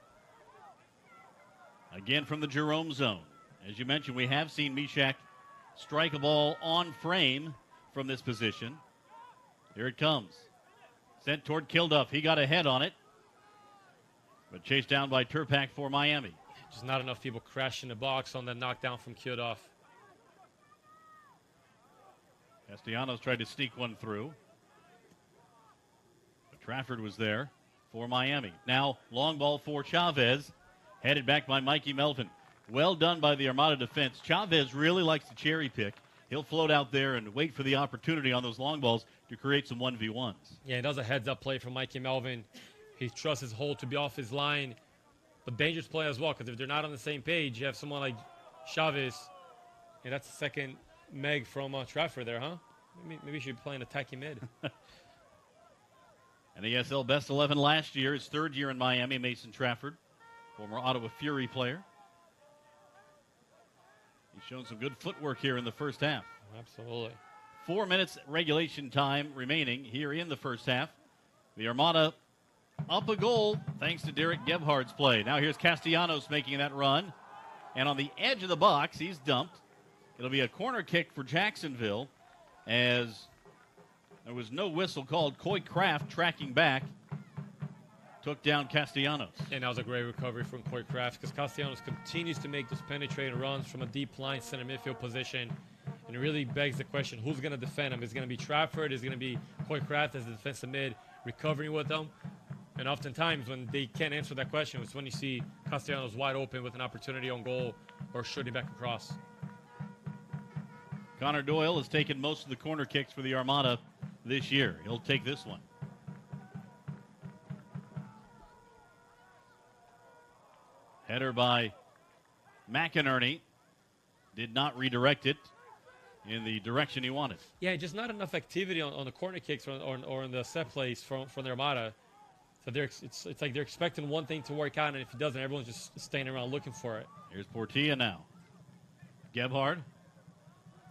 Again from the Jerome zone. As you mentioned, we have seen Mishak strike a ball on frame from this position. Here it comes. Sent toward Kilduff. He got ahead on it, but chased down by Turpak for Miami. Just not enough people crashing the box on that knockdown from Kilduff. Castellanos tried to sneak one through, but Trafford was there for Miami. Now, long ball for Chavez, headed back by Mikey Melvin. Well done by the Armada defense. Chavez really likes to cherry pick. He'll float out there and wait for the opportunity on those long balls to create some 1v1s. Yeah, he does a heads-up play from Mikey Melvin. He trusts his hold to be off his line, but dangerous play as well, because if they're not on the same page, you have someone like Chavez, and that's the second Meg from Trafford there, huh? Maybe he should be playing attacking mid. NPSL best 11 last year, his third year in Miami, Mason Trafford, former Ottawa Fury player. He's shown some good footwork here in the first half. Absolutely. 4 minutes regulation time remaining here in the first half. The Armada up a goal thanks to Derek Gebhard's play. Now here's Castellanos making that run. And on the edge of the box, he's dumped. It'll be a corner kick for Jacksonville as there was no whistle called. Coy Kraft tracking back took down Castellanos. And that was a great recovery from Coy Kraft, because Castellanos continues to make those penetrating runs from a deep line center midfield position. And it really begs the question, who's going to defend him? Is it going to be Trafford? Is it going to be Coy Kraft as the defensive mid recovering with them? And oftentimes when they can't answer that question, it's when you see Castellanos wide open with an opportunity on goal or shooting back across. Connor Doyle has taken most of the corner kicks for the Armada this year. He'll take this one. Header by McInerney. Did not redirect it in the direction he wanted. Yeah, just not enough activity on the corner kicks or in the set plays from the Armada. So it's like they're expecting one thing to work out, and if it doesn't, everyone's just staying around looking for it. Here's Portilla now. Gebhard.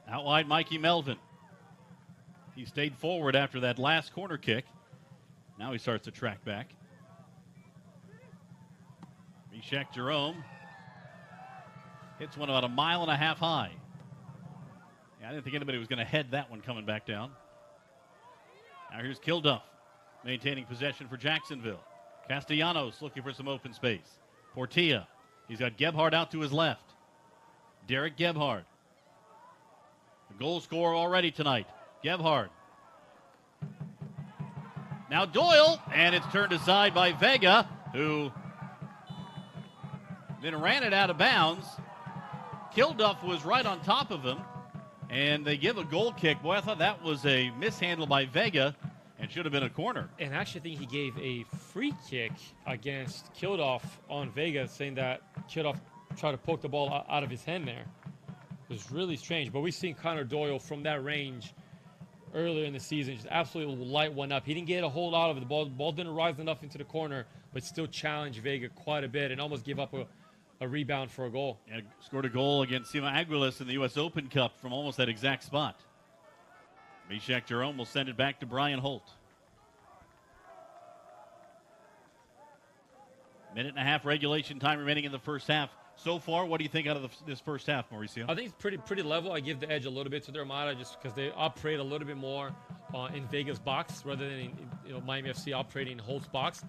Out wide, Mikey Melvin. He stayed forward after that last corner kick. Now he starts to track back. Mishak Jerome hits one about 1.5 miles high. Yeah, I didn't think anybody was going to head that one coming back down. Now here's Kilduff, maintaining possession for Jacksonville. Castellanos looking for some open space. Portilla. He's got Gebhard out to his left. Derek Gebhard. The goal scorer already tonight. Gebhard. Now Doyle, and it's turned aside by Vega, who then ran it out of bounds. Kilduff was right on top of him, and they give a goal kick. Boy, I thought that was a mishandle by Vega and should have been a corner. And I actually think he gave a free kick against Kilduff on Vega, saying that Kilduff tried to poke the ball out of his hand there. It was really strange, but we've seen Connor Doyle from that range earlier in the season just absolutely light one up. He didn't get a whole lot of it. The ball didn't rise enough into the corner, but still challenged Vega quite a bit and almost gave up a rebound for a goal. And scored a goal against Sima Aguilas in the U.S. Open Cup from almost that exact spot. Mishak Jerome will send it back to Brian Holt. 1.5 regulation time remaining in the first half. So far, what do you think out of this first half, Mauricio? I think it's pretty level. I give the edge a little bit to the Armada just because they operate a little bit more in Vega's box rather than Miami FC operating in Holt's box.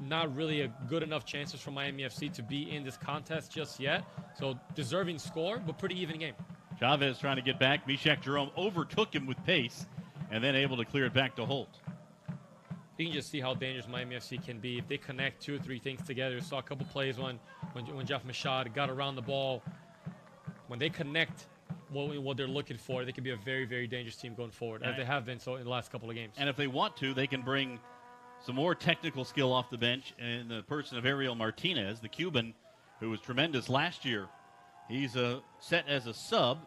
Not really a good enough chances for Miami FC to be in this contest just yet. So deserving score, but pretty even game. Chavez trying to get back. Mishak Jerome overtook him with pace and then able to clear it back to Holt. You can just see how dangerous Miami FC can be if they connect 2 or 3 things together. We saw a couple plays when Jeff Mashad got around the ball. When they connect what they're looking for, they can be a very, very dangerous team going forward, as they have been so in the last couple of games. And if they want to, they can bring some more technical skill off the bench in the person of Ariel Martinez, the Cuban, who was tremendous last year. He's set as a sub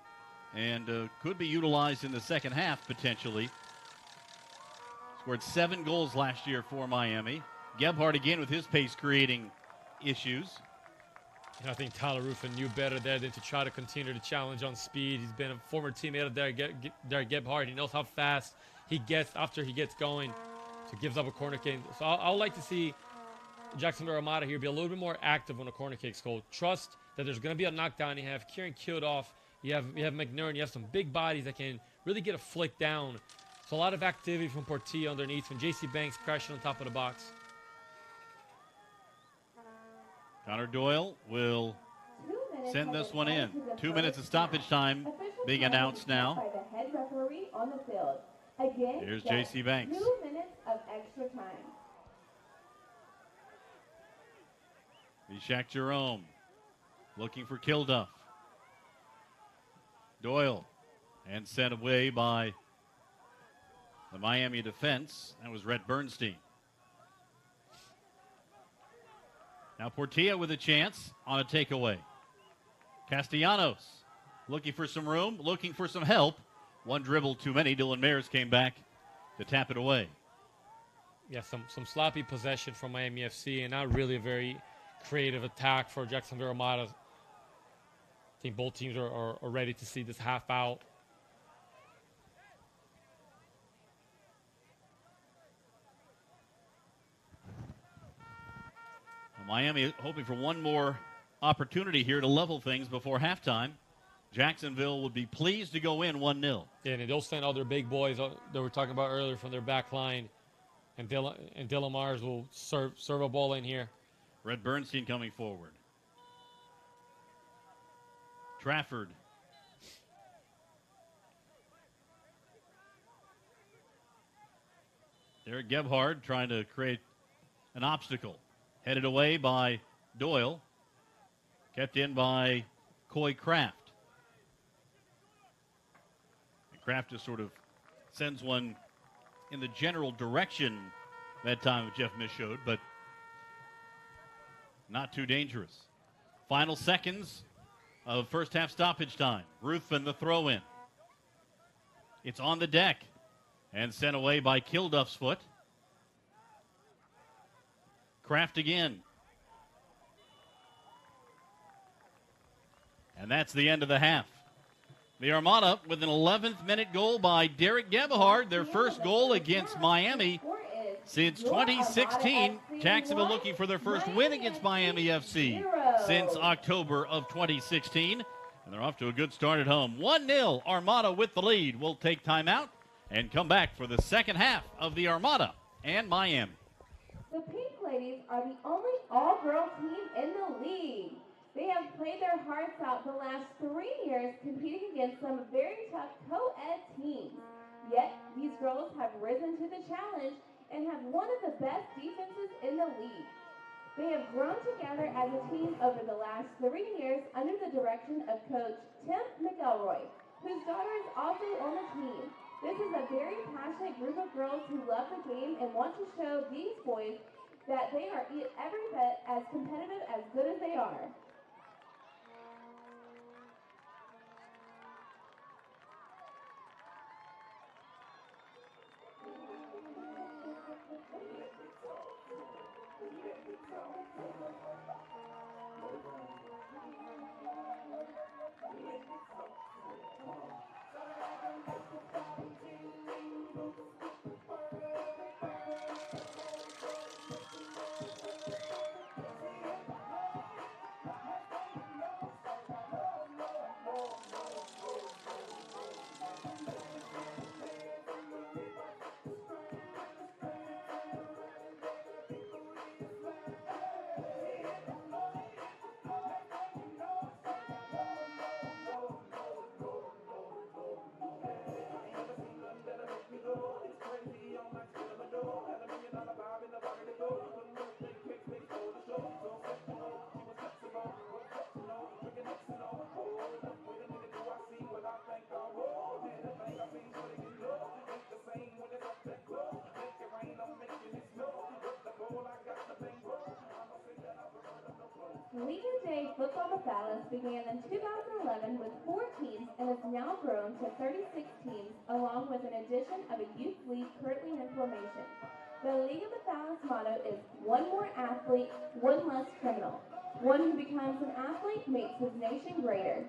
and could be utilized in the second half potentially. Scored 7 goals last year for Miami. Gebhard again with his pace creating issues. And I think Tyler Ruffin knew better there than to try to continue to challenge on speed. He's been a former teammate of Derek Gebhard. He knows how fast he gets after he gets going. So gives up a corner kick. So I would like to see Jacksonville Armada here be a little bit more active when a corner kick's goal. Trust that there's going to be a knockdown. You have Kieran killed off. You have McNerney. You have some big bodies that can really get a flick down. So a lot of activity from Portilla underneath when JC Banks crashing on top of the box. Connor Doyle will send this one in. 2 minutes of stoppage time being announced now. By the head referee on the field. Again, here's JC Banks. 2 minutes of extra time. Ishak Jerome looking for Kilduff. Doyle and sent away by the Miami defense. That was Rhett Bernstein. Now Portilla with a chance on a takeaway. Castellanos looking for some room, looking for some help. One dribble too many. Dylan Mayers came back to tap it away. Yeah, some sloppy possession from Miami FC and not really a very creative attack for Jacksonville Armada. I think both teams are ready to see this half out. Miami hoping for one more opportunity here to level things before halftime. Jacksonville would be pleased to go in 1-0. Yeah, and they'll send all their big boys that we were talking about earlier from their back line. And Dylan Mars will serve a ball in here. Red Bernstein coming forward. Trafford. Derek Gebhard trying to create an obstacle. Headed away by Doyle. Kept in by Coy Kraft. And Kraft just sort of sends one in the general direction that time of Jeff Michaud, but not too dangerous. Final seconds of first half stoppage time. Ruthven the throw in. It's on the deck and sent away by Kilduff's foot. Kraft again. And that's the end of the half. The Armada with an 11th minute goal by Derek Gebhard, their first goal against Miami since 2016. Jacksonville looking for their first win against Miami FC since October of 2016. And they're off to a good start at home. 1-0, Armada with the lead. We'll take timeout and come back for the second half of the Armada and Miami. The Pink Ladies are the only all-girl team in the league. They have played their hearts out the last 3 years competing against some very tough co-ed teams. Yet, these girls have risen to the challenge and have one of the best defenses in the league. They have grown together as a team over the last 3 years under the direction of Coach Tim McElroy, whose daughter is also on the team. This is a very passionate group of girls who love the game and want to show these boys that they are every bit as competitive as good as they are. Legion Day Football Battles began in 2011 with 4 teams and has now grown to 36 teams, along with an addition of a youth league currently in formation. The League of the Balance motto is one more athlete, one less criminal. One who becomes an athlete makes his nation greater.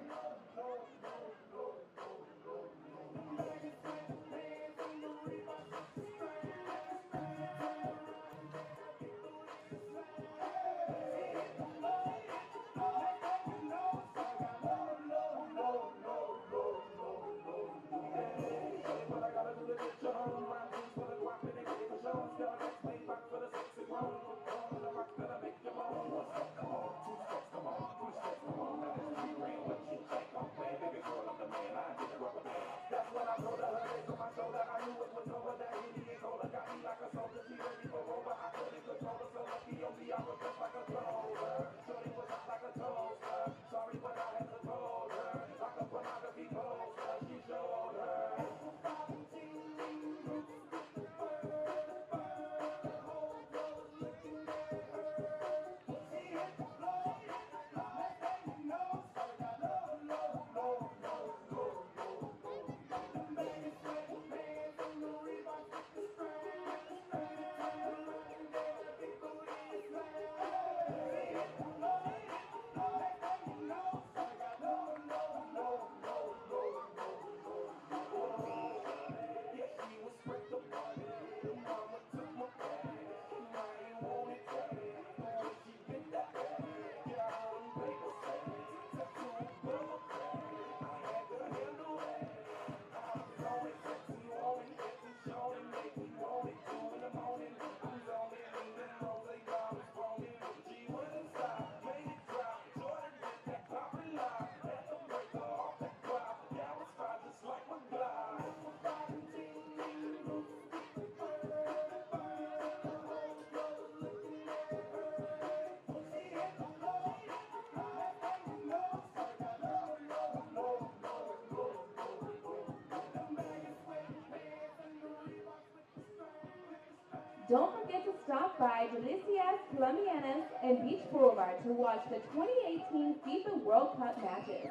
Don't forget to stop by Delicias Colombianas and Beach Boulevard to watch the 2018 FIFA World Cup matches.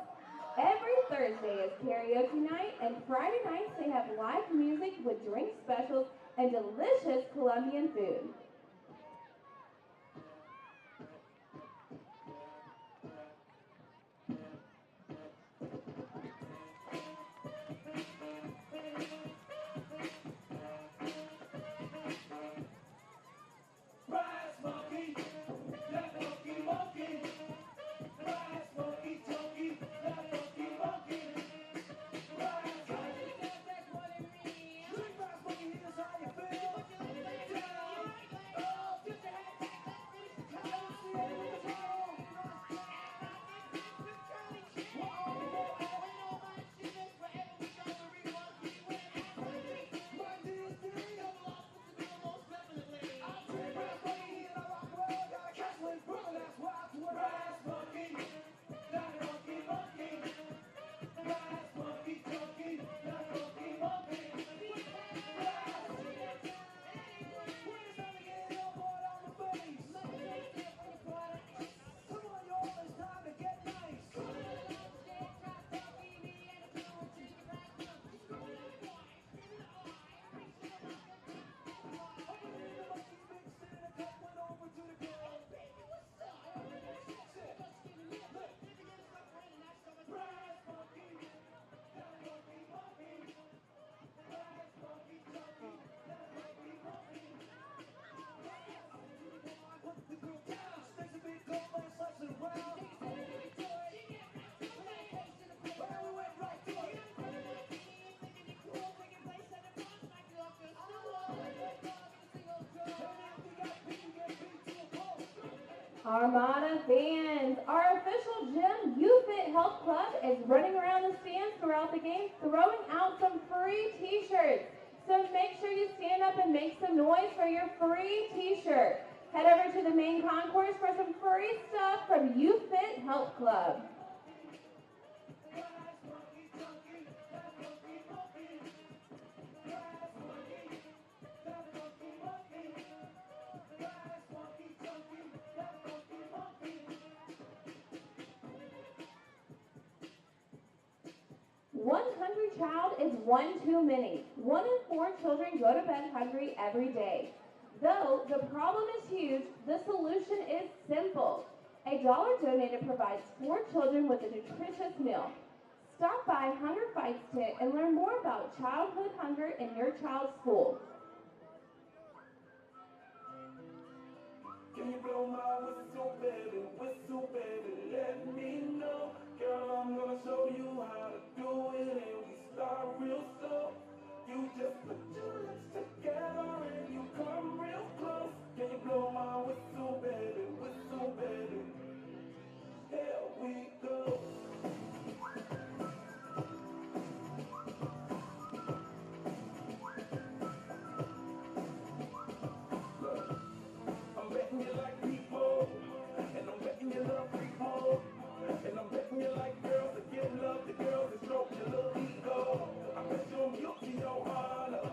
Every Thursday is karaoke night, and Friday nights they have live music with drink specials and delicious Colombian food. Armada fans, our official gym UFit Health Club is running around the stands throughout the game throwing out some free t-shirts. So make sure you stand up and make some noise for your free t-shirt. Head over to the main concourse for some free stuff from UFit Health Club. One hungry child is one too many. 1 in 4 children go to bed hungry every day. Though the problem is huge, the solution is simple. $1 donated provides 4 children with a nutritious meal. Stop by Hunger Fights Tent and learn more about childhood hunger in your child's school. Can you blow my whistle, baby, let me know. Girl, I'm gonna show you how to do it, and we start real slow. You just put your lips together and you come real close. Can you blow my whistle, baby, here we go. I'm betting you like people, and I'm betting you love people, and I'm betting you like girls that give love to girls that stroke your little ego. I bet you're guilty, your honor.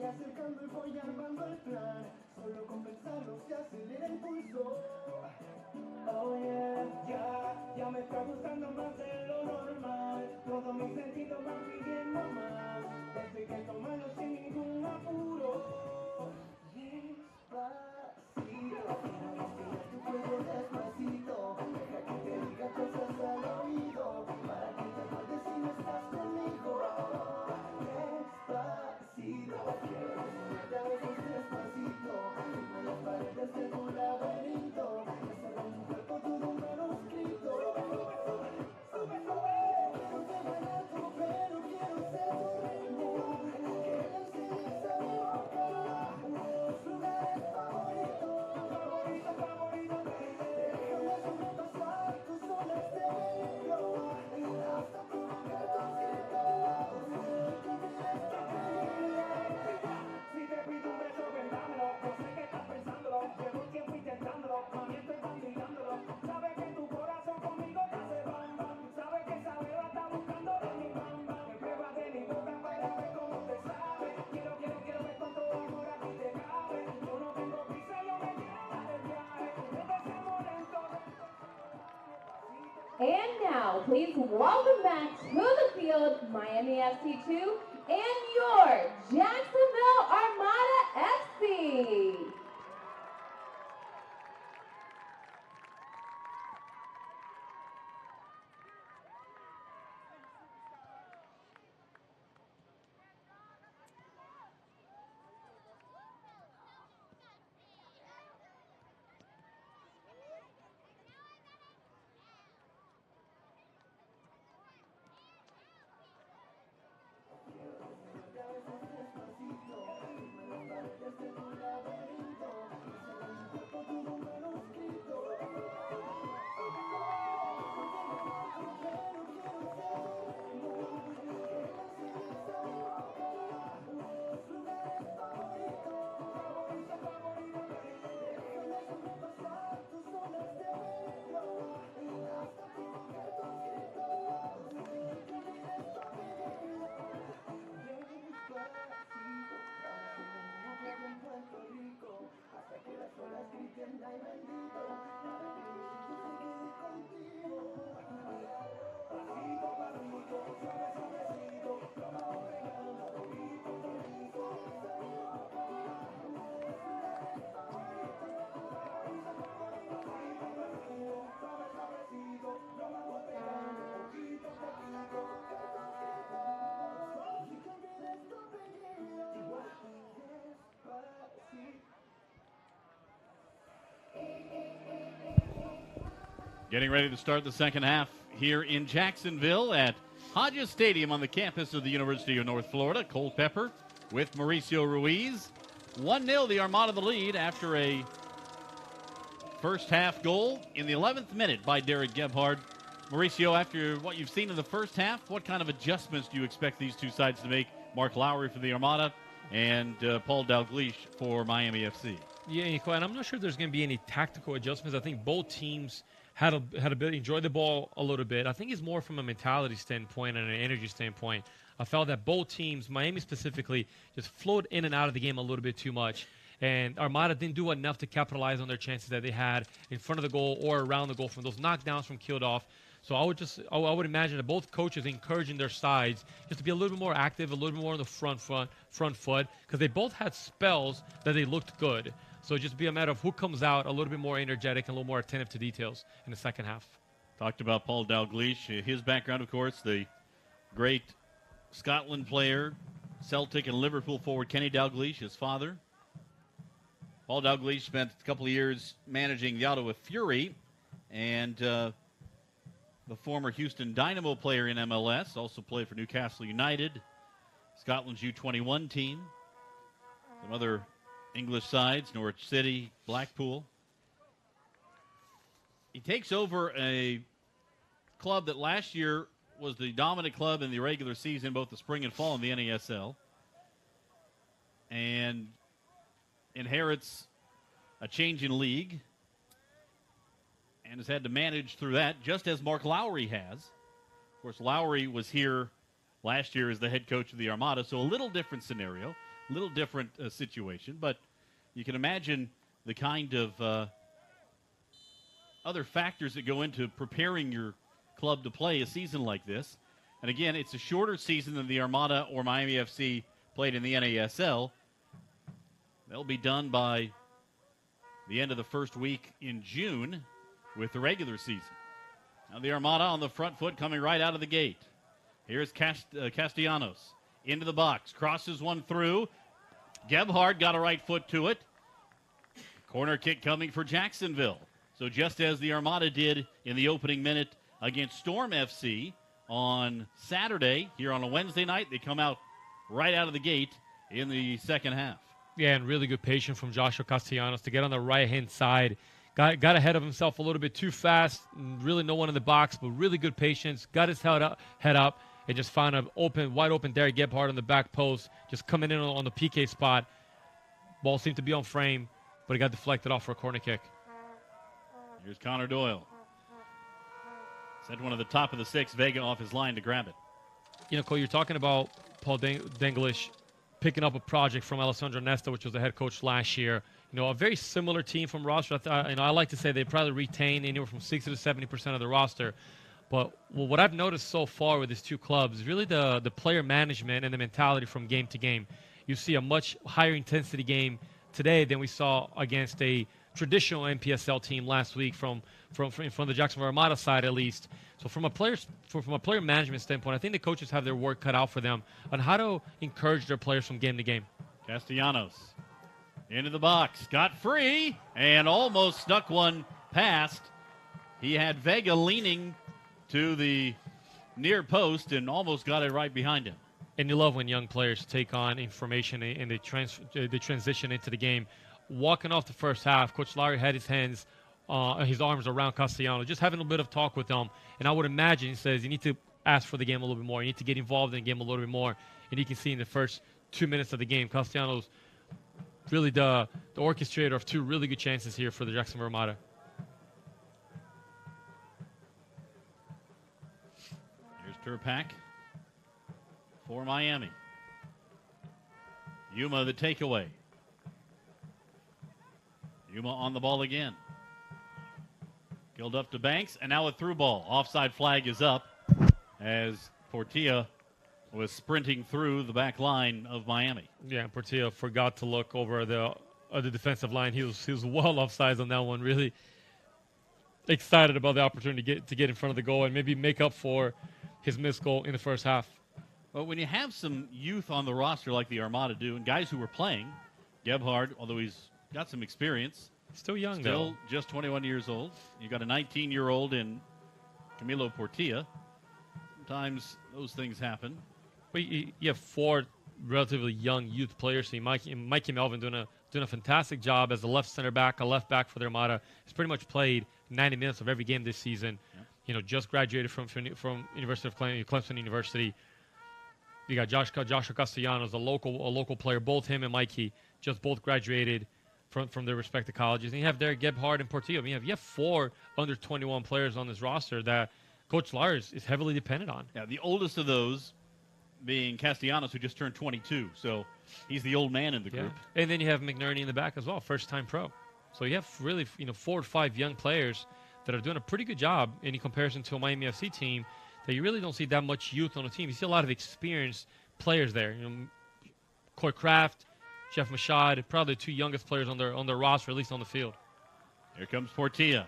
acercando y voy armando el plan. Solo con pensarlo se acelera el pulso. Oh yeah, ya me está gustando más de lo normal. Todos mis sentidos van pidiendo más. Esto hay que tomarlo sin ningún apuro. Despacito, quiero respirar tu cuello despacito. Deja que te diga cosas al oído, para que te acuerdes si no estás conmigo. Despacito, quiero desnudarte a besos despacito. Firma las paredes de tu laberinto. Hacer en tu cuerpo todo un manuscrito. Sube, sube. Quiero devanar tu pelo, quiero ser tu ritmo. Que la enseñes a mi boca. Tus lugares favoritos, favoritos. Déjame sobrepasar tus olas de peligro. Hasta provocar tus gritos. Si te pido un beso, vendámelo. Yo sé que estás pensándolo. Llevo tiempo intentándolo. Mami, estoy vacilándolo. Sabes que tu corazón conmigo te hace bam bam. Sabes que esa beba está buscando de mi bam bam. Me pruebas de mi boca para ver cómo te sabe. Quiero ver cuánto amor a ti te cabe. Yo no tengo prisa, yo me quiero dar el viaje. Desde ese momento. And now, please welcome back to the field Miami FC 2 and your Jacksonville Armada FC. Getting ready to start the second half here in Jacksonville at Hodges Stadium on the campus of the University of North Florida. Cole Pepper with Mauricio Ruiz. 1-0 the Armada the lead after a first half goal in the 11th minute by Derek Gebhard. Mauricio, after what you've seen in the first half, what kind of adjustments do you expect these two sides to make? Mark Lowry for the Armada and Paul Dalglish for Miami FC. Yeah, Nico, and I'm not sure there's going to be any tactical adjustments. I think both teams had a bit enjoyed the ball a little bit. I think it's more from a mentality standpoint and an energy standpoint. I felt that both teams, Miami specifically, just flowed in and out of the game a little bit too much. And Armada didn't do enough to capitalize on their chances that they had in front of the goal or around the goal from those knockdowns from killed off. So I would imagine that both coaches encouraging their sides just to be a little bit more active, a little bit more on the front foot, because they both had spells that they looked good. So just be a matter of who comes out a little bit more energetic and a little more attentive to details in the second half. Talked about Paul Dalglish. His background, of course, the great Scotland player, Celtic and Liverpool forward Kenny Dalglish, his father. Paul Dalglish spent a couple of years managing the Ottawa Fury and the former Houston Dynamo player in MLS, also played for Newcastle United, Scotland's U21 team, some other English sides, Norwich City, Blackpool. He takes over a club that last year was the dominant club in the regular season, both the spring and fall in the NASL, and inherits a change in league and has had to manage through that, just as Mark Lowry has. Of course, Lowry was here last year as the head coach of the Armada, so a little different scenario. little different situation, but you can imagine the kind of other factors that go into preparing your club to play a season like this. And again, it's a shorter season than the Armada or Miami FC played in the NASL. They'll be done by the end of the first week in June with the regular season. Now the Armada on the front foot coming right out of the gate. Here's Castellanos into the box, crosses one through. Gebhard got a right foot to it. Corner kick coming for Jacksonville. So just as the Armada did in the opening minute against Storm FC on Saturday, here on a Wednesday night, they come out right out of the gate in the second half. Yeah, and really good patience from Joshua Castellanos to get on the right-hand side. Got ahead of himself a little bit too fast. Really no one in the box, but really good patience. Got his head up, and just found an wide open Derek Gebhard on the back post, just coming in on the PK spot. Ball seemed to be on frame, but it got deflected off for a corner kick. Here's Connor Doyle. Sent one to the top of the six, Vega off his line to grab it. You know, Cole, you're talking about Paul Denglish picking up a project from Alessandro Nesta, which was the head coach last year. You know, a very similar team from roster. I like to say they probably retain anywhere from 60 to 70% of the roster. But what I've noticed so far with these two clubs is really the player management and the mentality from game to game. You see a much higher intensity game today than we saw against a traditional NPSL team last week from the Jacksonville Armada side, at least. So from a player management standpoint, I think the coaches have their work cut out for them on how to encourage their players from game to game. Castellanos into the box, got free, and almost snuck one past. He had Vega leaning to the near post and almost got it right behind him. And you love when young players take on information and they transition into the game. Walking off the first half, Coach Lowry had his arms around Castellanos, just having a bit of talk with them. And I would imagine, he says, you need to ask for the game a little bit more. You need to get involved in the game a little bit more. And you can see in the first 2 minutes of the game, Castellanos really the orchestrator of two really good chances here for the Jacksonville Armada. Here's Turpak for Miami. Yuma the takeaway. Yuma on the ball again. Killed up to Banks, and now a through ball. Offside flag is up as Portilla was sprinting through the back line of Miami. Yeah, and Portilla forgot to look over the defensive line. He was well offsides on that one. Really excited about the opportunity to get in front of the goal and maybe make up for his missed goal in the first half. But when you have some youth on the roster like the Armada do, and guys who were playing, Gebhard, although he's got some experience, still young, still though. Just 21 years old. You got a 19-year-old in Camilo Portilla. Sometimes those things happen. But you have four relatively young youth players. So Mikey Melvin doing a fantastic job as a left center back, a left back for the Armada. He's pretty much played 90 minutes of every game this season. Yeah. You know, just graduated from University of Clemson University. You got Joshua Castellanos, a local player. Both him and Mikey just both graduated from their respective colleges. And you have Derek Gebhard and Portillo. I mean, you have four under 21 players on this roster that Coach Lars is heavily dependent on. Yeah, the oldest of those being Castellanos, who just turned 22. So he's the old man in the group. Yeah. And then you have McNerney in the back as well, first-time pro. So you have really 4 or 5 young players that are doing a pretty good job in comparison to a Miami FC team that you really don't see that much youth on the team. You see a lot of experienced players there. You know, Coy Kraft, Jeff Mashad, probably the two youngest players on their roster, at least on the field. Here comes Portilla.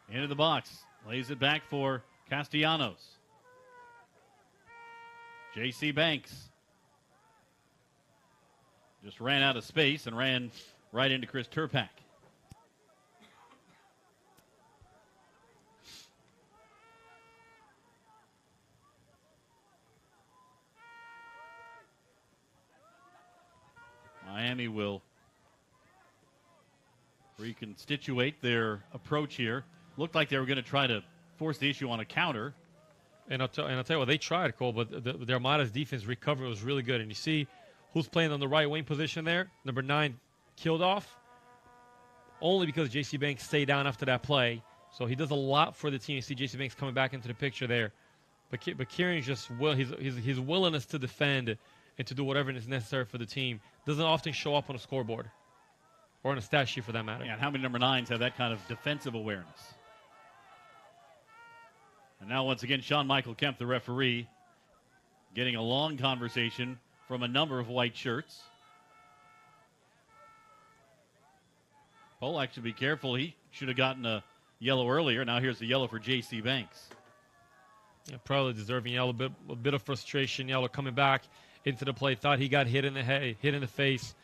Into the box. Lays it back for Castellanos. J.C. Banks just ran out of space and ran right into Chris Turpak. Miami will reconstitute their approach here. Looked like they were going to try to force the issue on a counter. And I'll tell you what, they tried, Cole, but the Armada's defense recovery was really good. And you see who's playing on the right wing position there? Number 9, killed off, only because J.C. Banks stayed down after that play. So he does a lot for the team. You see J.C. Banks coming back into the picture there. But Kieran's just his willingness to defend and to do whatever is necessary for the team doesn't often show up on a scoreboard or on a stat sheet for that matter. Yeah, and how many number 9s have that kind of defensive awareness? And now once again, Sean Michael Kemp, the referee, getting a long conversation from a number of white shirts. Polak should be careful. He should have gotten a yellow earlier. Now here's the yellow for J.C. Banks. Yeah, probably deserving yellow. A bit of frustration. Yellow coming back into the play. Thought he got hit in the head, hit in the face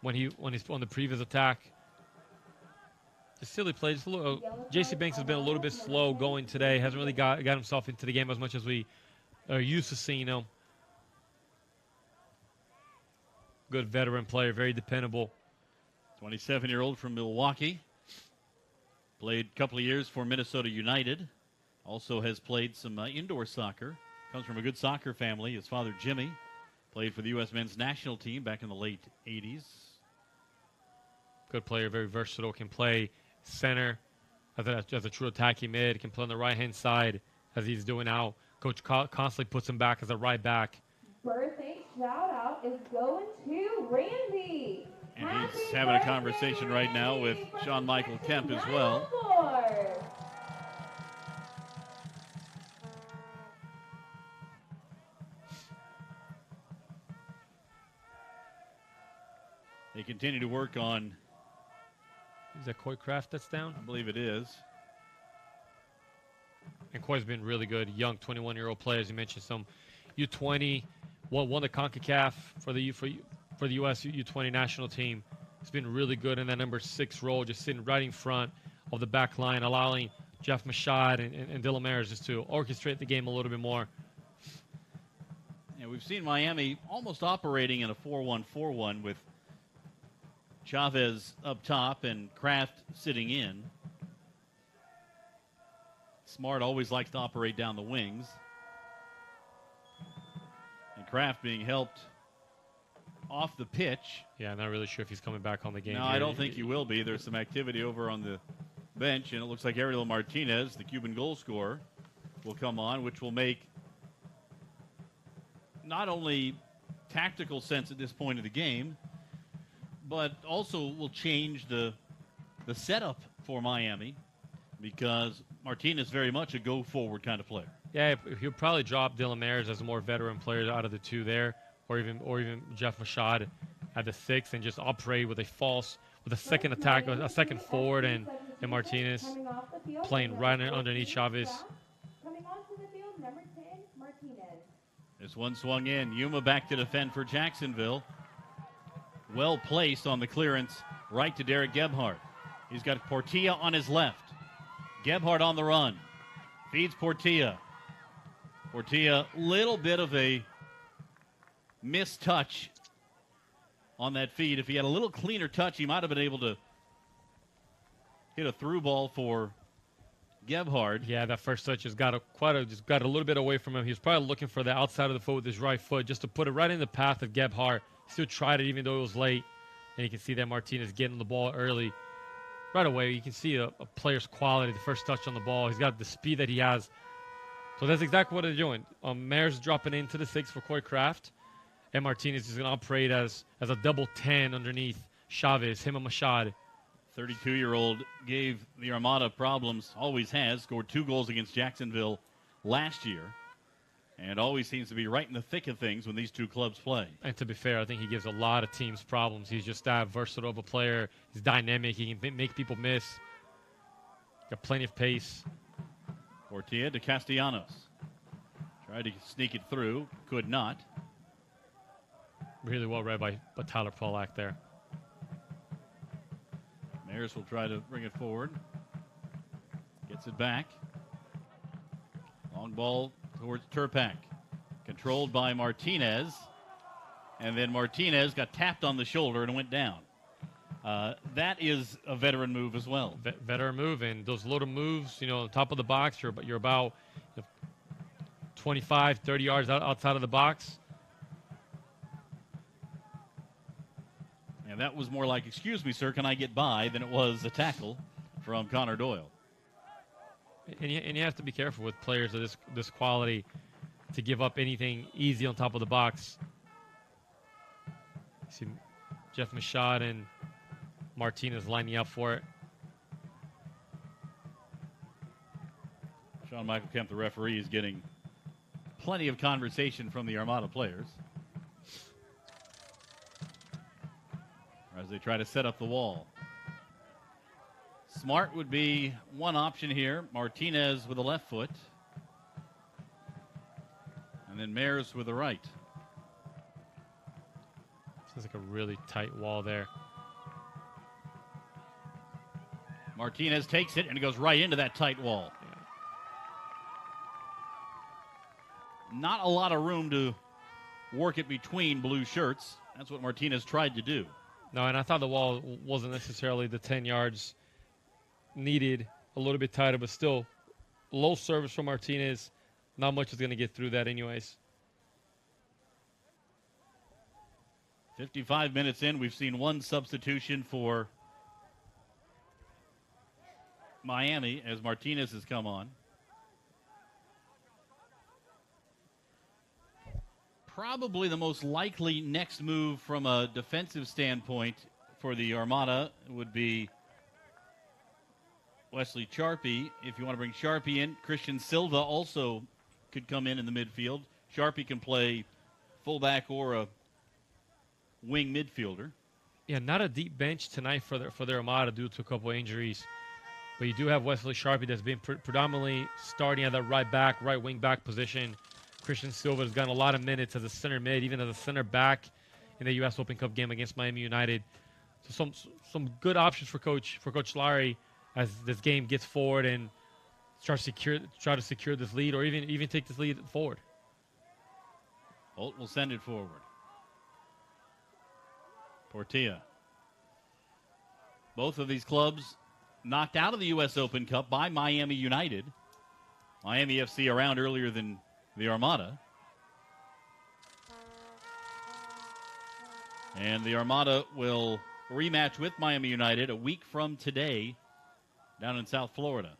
when he's on the previous attack. Just silly play. Just a little. J.C. Banks has been a little bit slow going today. Hasn't really got himself into the game as much as we are used to seeing him. Good veteran player, very dependable. 27-year-old from Milwaukee. Played a couple of years for Minnesota United. Also has played some indoor soccer. Comes from a good soccer family. His father, Jimmy, played for the U.S. men's national team back in the late 80s. Good player, very versatile. Can play center as a true attacking mid. Can play on the right-hand side as he's doing now. Coach constantly puts him back as a right back. Birthday shout-out is going to Randy. And he's having a conversation right now with Sean Michael Kemp as well. They continue to work on. Is that Coy Kraft that's down? I believe it is. And Coy's been really good. Young 21-year-old players. You mentioned some U20. Won the CONCACAF for the U.S. U20 national team. It's been really good in that number 6 role, just sitting right in front of the back line, allowing Jeff Machad and Dylan Mares just to orchestrate the game a little bit more. Yeah, we've seen Miami almost operating in a 4-1-4-1 with Chavez up top and Kraft sitting in. Smart always likes to operate down the wings. And Kraft being helped off the pitch. Yeah, I'm not really sure if he's coming back on the game. No, I don't think he will be. There's some activity over on the bench, and it looks like Ariel Martinez, the Cuban goal scorer, will come on, which will make not only tactical sense at this point of the game, but also will change the setup for Miami, because Martinez is very much a go-forward kind of player. Yeah, he'll probably drop Dylan Mares as a more veteran player out of the two there, or even Jeff Machad at the 6, and just operate with a second attack, a second forward, and Martinez playing right underneath Chavez. Coming onto the field, number 10, Martinez. This one swung in. Yuma back to defend for Jacksonville. Well placed on the clearance right to Derek Gebhardt. He's got Portilla on his left. Gebhardt on the run. Feeds Portilla. Portilla, little bit of a missed touch on that feed. If he had a little cleaner touch, he might have been able to hit a through ball for Gebhardt. Yeah, that first touch just got a little bit away from him. He was probably looking for the outside of the foot with his right foot just to put it right in the path of Gebhardt. Still tried it even though it was late. And you can see that Martinez getting the ball early. Right away, you can see a player's quality, the first touch on the ball. He's got the speed that he has. So that's exactly what they're doing. Mares dropping into the 6 for Coy Kraft. And Martinez is going to operate as a double 10 underneath Chavez, him and Machad. 32-year-old gave the Armada problems, always has, scored 2 goals against Jacksonville last year, and always seems to be right in the thick of things when these two clubs play. And to be fair, I think he gives a lot of teams problems. He's just that versatile of a player. He's dynamic. He can make people miss. Got plenty of pace. Portilla to Castellanos. Tried to sneak it through, could not. Really well read by Tyler Polak there. Mares will try to bring it forward. Gets it back. Long ball towards Turpak. Controlled by Martinez. And then Martinez got tapped on the shoulder and went down. That is a veteran move as well. Veteran move, and those little moves, on top of the box, you're about 25, 30 yards outside of the box. And that was more like, excuse me, sir, can I get by, than it was a tackle from Connor Doyle. And you have to be careful with players of this quality to give up anything easy on top of the box. See Jeff Michaud and Martinez lining up for it. Sean Michael Kemp, the referee, is getting plenty of conversation from the Armada players as they try to set up the wall. Smart would be one option here. Martinez with the left foot. And then Mares with the right. Seems like a really tight wall there. Martinez takes it and it goes right into that tight wall. Yeah. Not a lot of room to work it between blue shirts. That's what Martinez tried to do. No, and I thought the wall wasn't necessarily the 10 yards needed. A little bit tighter, but still low service from Martinez. Not much is going to get through that anyways. 55 minutes in, we've seen one substitution for Miami as Martinez has come on. Probably the most likely next move from a defensive standpoint for the Armada would be Wesley Sharpie. If you want to bring Sharpie in, Christian Silva also could come in the midfield. Sharpie can play fullback or a wing midfielder. Yeah, not a deep bench tonight for their Armada due to a couple of injuries. But you do have Wesley Sharpie that's been predominantly starting at that right wing back position. Christian Silva has gotten a lot of minutes as a center mid, even as a center back in the U.S. Open Cup game against Miami United. So some good options for Coach Larry as this game gets forward and try to secure this lead, or even take this lead forward. Holt will send it forward. Portilla. Both of these clubs knocked out of the U.S. Open Cup by Miami United. Miami FC around earlier than the Armada. And the Armada will rematch with Miami United a week from today down in South Florida.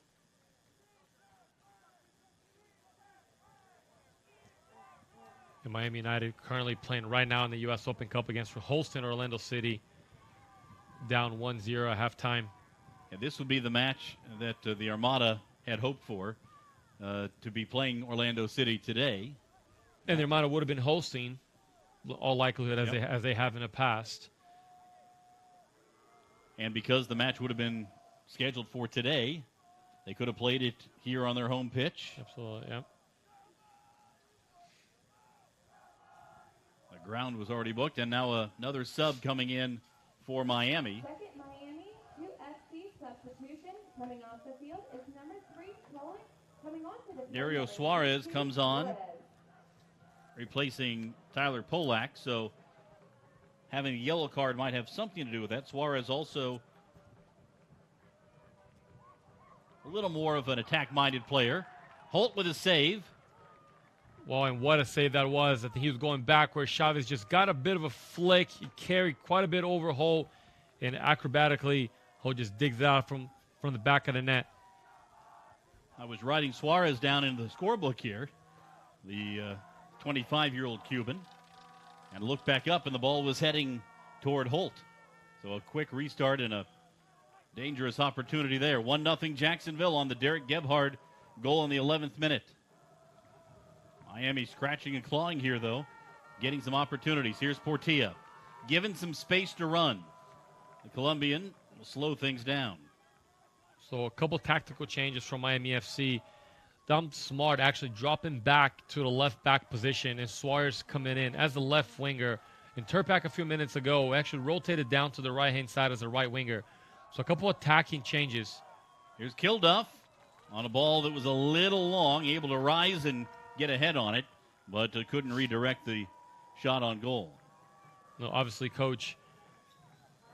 And Miami United currently playing right now in the U.S. Open Cup against Holston, Orlando City, down 1-0 at halftime. And this would be the match that the Armada had hoped for, to be playing Orlando City today. And the Armada would have been hosting, all likelihood, as they have in the past. And because the match would have been scheduled for today, they could have played it here on their home pitch. Absolutely, yep. The ground was already booked, and now another sub coming in for Miami. Second Miami, 2FC substitution coming off the field is number 3, Chloe, coming on to the field. Dario Suarez comes on, replacing Tyler Polak, so having a yellow card might have something to do with that. Suarez also a little more of an attack-minded player. Holt with a save. Well, and what a save that was. I think he was going backwards. Chavez just got a bit of a flick. He carried quite a bit over Holt, and acrobatically, Holt just digs it out from the back of the net. I was writing Suarez down in the scorebook here, the 25-year-old Cuban, and looked back up, and the ball was heading toward Holt. So a quick restart and a dangerous opportunity there. 1-0 Jacksonville on the Derek Gebhard goal in the 11th minute. Miami scratching and clawing here, though, getting some opportunities. Here's Portilla, given some space to run. The Colombian will slow things down. So a couple tactical changes from Miami FC. Dom Smart actually dropping back to the left back position, and Suarez coming in as the left winger. And Turpak a few minutes ago actually rotated down to the right-hand side as a right winger. So a couple attacking changes. Here's Kilduff on a ball that was a little long, able to rise and get ahead on it, but couldn't redirect the shot on goal. No, obviously, Coach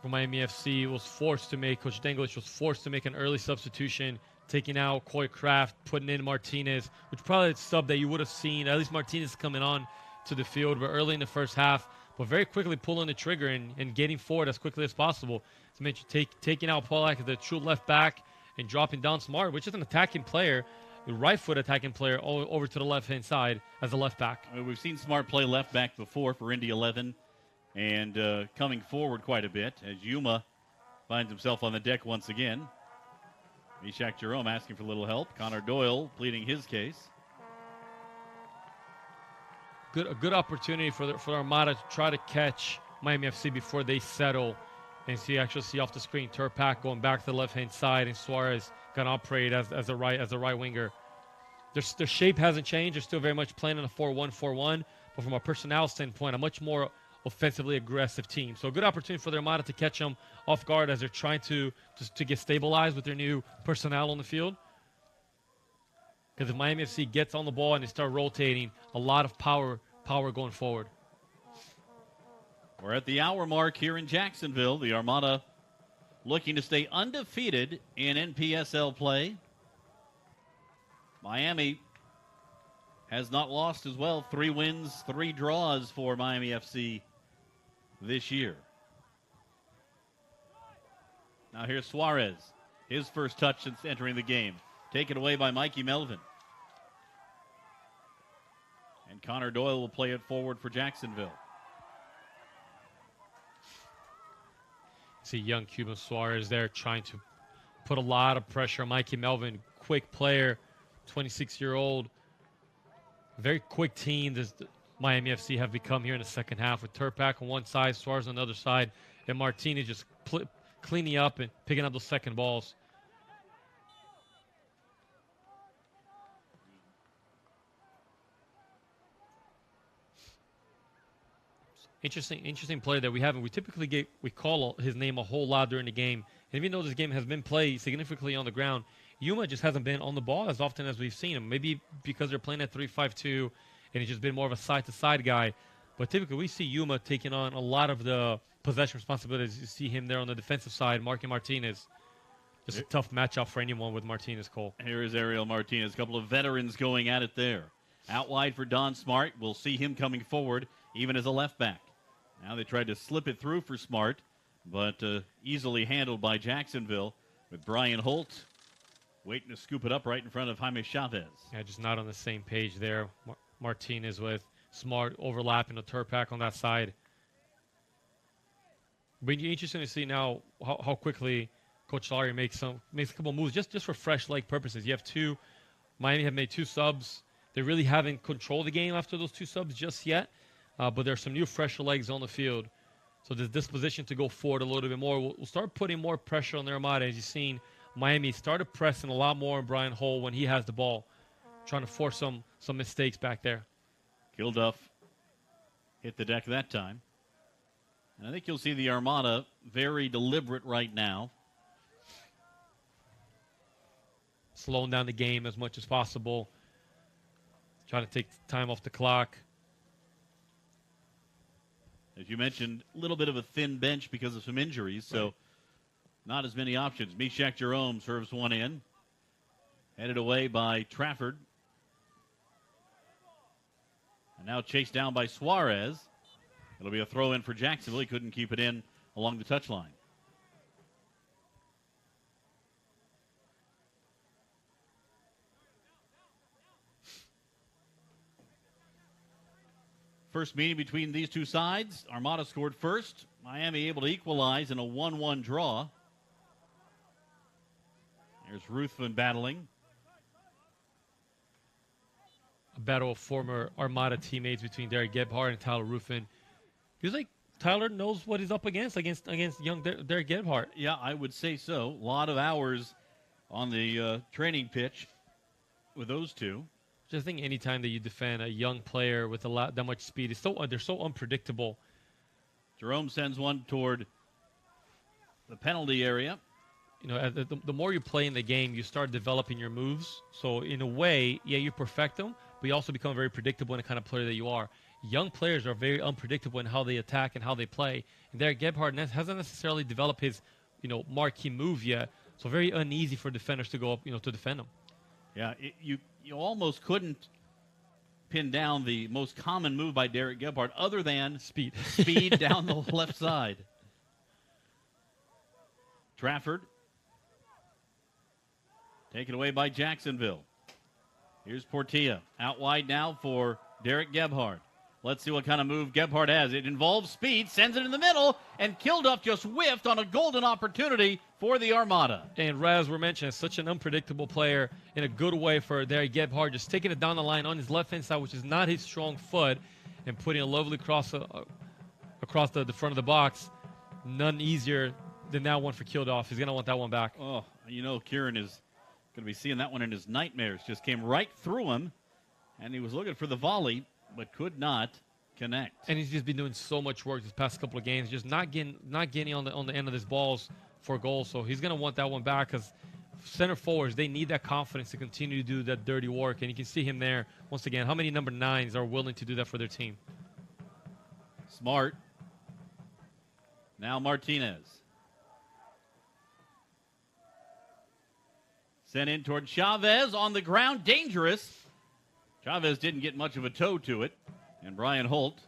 from Miami FC Coach Denglish was forced to make an early substitution, taking out Coy Kraft, putting in Martinez, which probably a sub that you would have seen, at least Martinez coming on to the field, but early in the first half, but very quickly pulling the trigger and getting forward as quickly as possible. As I mentioned, taking out Polak as the true left back and dropping down Smart, which is an attacking player, the right foot attacking player, over to the left-hand side as a left back. We've seen Smart play left back before for Indy 11 and coming forward quite a bit as Yuma finds himself on the deck once again. Meshach Jerome asking for a little help. Connor Doyle pleading his case. A good opportunity for the Armada to try to catch Miami FC before they settle. And so you actually see off the screen Turpak going back to the left-hand side, and Suarez going to operate as a right winger. Their shape hasn't changed. They're still very much playing in a 4-1-4-1, but from a personnel standpoint, a much more offensively aggressive team. So a good opportunity for the Armada to catch them off guard as they're trying to get stabilized with their new personnel on the field. Because if Miami FC gets on the ball and they start rotating, a lot of power going forward. We're at the hour mark here in Jacksonville. The Armada looking to stay undefeated in NPSL play. Miami has not lost as well. 3 wins, 3 draws for Miami FC this year. Now here's Suarez. His first touch since entering the game. Taken away by Mikey Melvin. And Connor Doyle will play it forward for Jacksonville. See young Cuban Suarez there trying to put a lot of pressure on Mikey Melvin. Quick player, 26-year-old. Very quick team this Miami FC have become here in the second half with Turpak on one side, Suarez on the other side, and Martinez just cleaning up and picking up those second balls. Interesting player that we haven't. We typically call his name a whole lot during the game. And even though this game has been played significantly on the ground, Yuma just hasn't been on the ball as often as we've seen him. Maybe because they're playing at 3-5-2 and he's just been more of a side-to-side guy. But typically we see Yuma taking on a lot of the possession responsibilities. You see him there on the defensive side, marking Martinez. Just a tough matchup for anyone with Martinez, Cole. Here is Ariel Martinez. A couple of veterans going at it there. Out wide for Don Smart. We'll see him coming forward even as a left back. Now they tried to slip it through for Smart, but easily handled by Jacksonville with Brian Holt waiting to scoop it up right in front of Jaime Chavez. Yeah, just not on the same page there. Martinez with Smart overlapping the Turpak on that side. But interesting to see now how quickly Coach Laurie makes a couple moves just for fresh leg purposes. You have Miami have made 2 subs. They really haven't controlled the game after those 2 subs just yet. But there's some new fresher legs on the field. So there's disposition to go forward a little bit more. We'll start putting more pressure on the Armada. As you've seen, Miami started pressing a lot more on Brian Hull when he has the ball, trying to force some mistakes back there. Kilduff hit the deck that time. And I think you'll see the Armada very deliberate right now. Slowing down the game as much as possible. Trying to take time off the clock. As you mentioned, a little bit of a thin bench because of some injuries, so not as many options. Meshach Jerome serves one in. Headed away by Trafford. And now chased down by Suarez. It'll be a throw in for Jacksonville. He couldn't keep it in along the touchline. First meeting between these two sides. Armada scored first. Miami able to equalize in a 1-1 draw. There's Ruthven battling. A battle of former Armada teammates between Derek Gebhardt and Tyler Ruthven. Feels like Tyler knows what he's up against young Derek Gebhardt. Yeah, I would say so. A lot of hours on the training pitch with those two. Just think anytime that you defend a young player with that much speed, they're so unpredictable. Jerome sends one toward the penalty area. You know, the more you play in the game, you start developing your moves. So in a way, yeah, you perfect them, but you also become very predictable in the kind of player that you are. Young players are very unpredictable in how they attack and how they play. And Derek Gebhardt hasn't necessarily developed his, marquee move yet. So very uneasy for defenders to go up, to defend him. Yeah, you almost couldn't pin down the most common move by Derek Gebhardt other than speed down the left side. Trafford. Taken away by Jacksonville. Here's Portilla. Out wide now for Derek Gebhardt. Let's see what kind of move Gebhardt has. It involves speed, sends it in the middle, and Kilduff just whiffed on a golden opportunity for the Armada. And Raz, we're mentioning, such an unpredictable player in a good way for there. Gebhardt just taking it down the line on his left-hand side, which is not his strong foot, and putting a lovely cross across the front of the box. None easier than that one for Kilduff. He's going to want that one back. Oh, you know, Kieran is going to be seeing that one in his nightmares. Just came right through him, and he was looking for the volley, but could not connect. And he's just been doing so much work this past couple of games, just not getting on the end of his balls for goals. So he's going to want that one back, because center forwards, they need that confidence to continue to do that dirty work. And you can see him there once again. How many number 9s are willing to do that for their team? Smart. Now Martinez. Sent in toward Chavez on the ground. Dangerous. Chavez didn't get much of a toe to it. And Brian Holt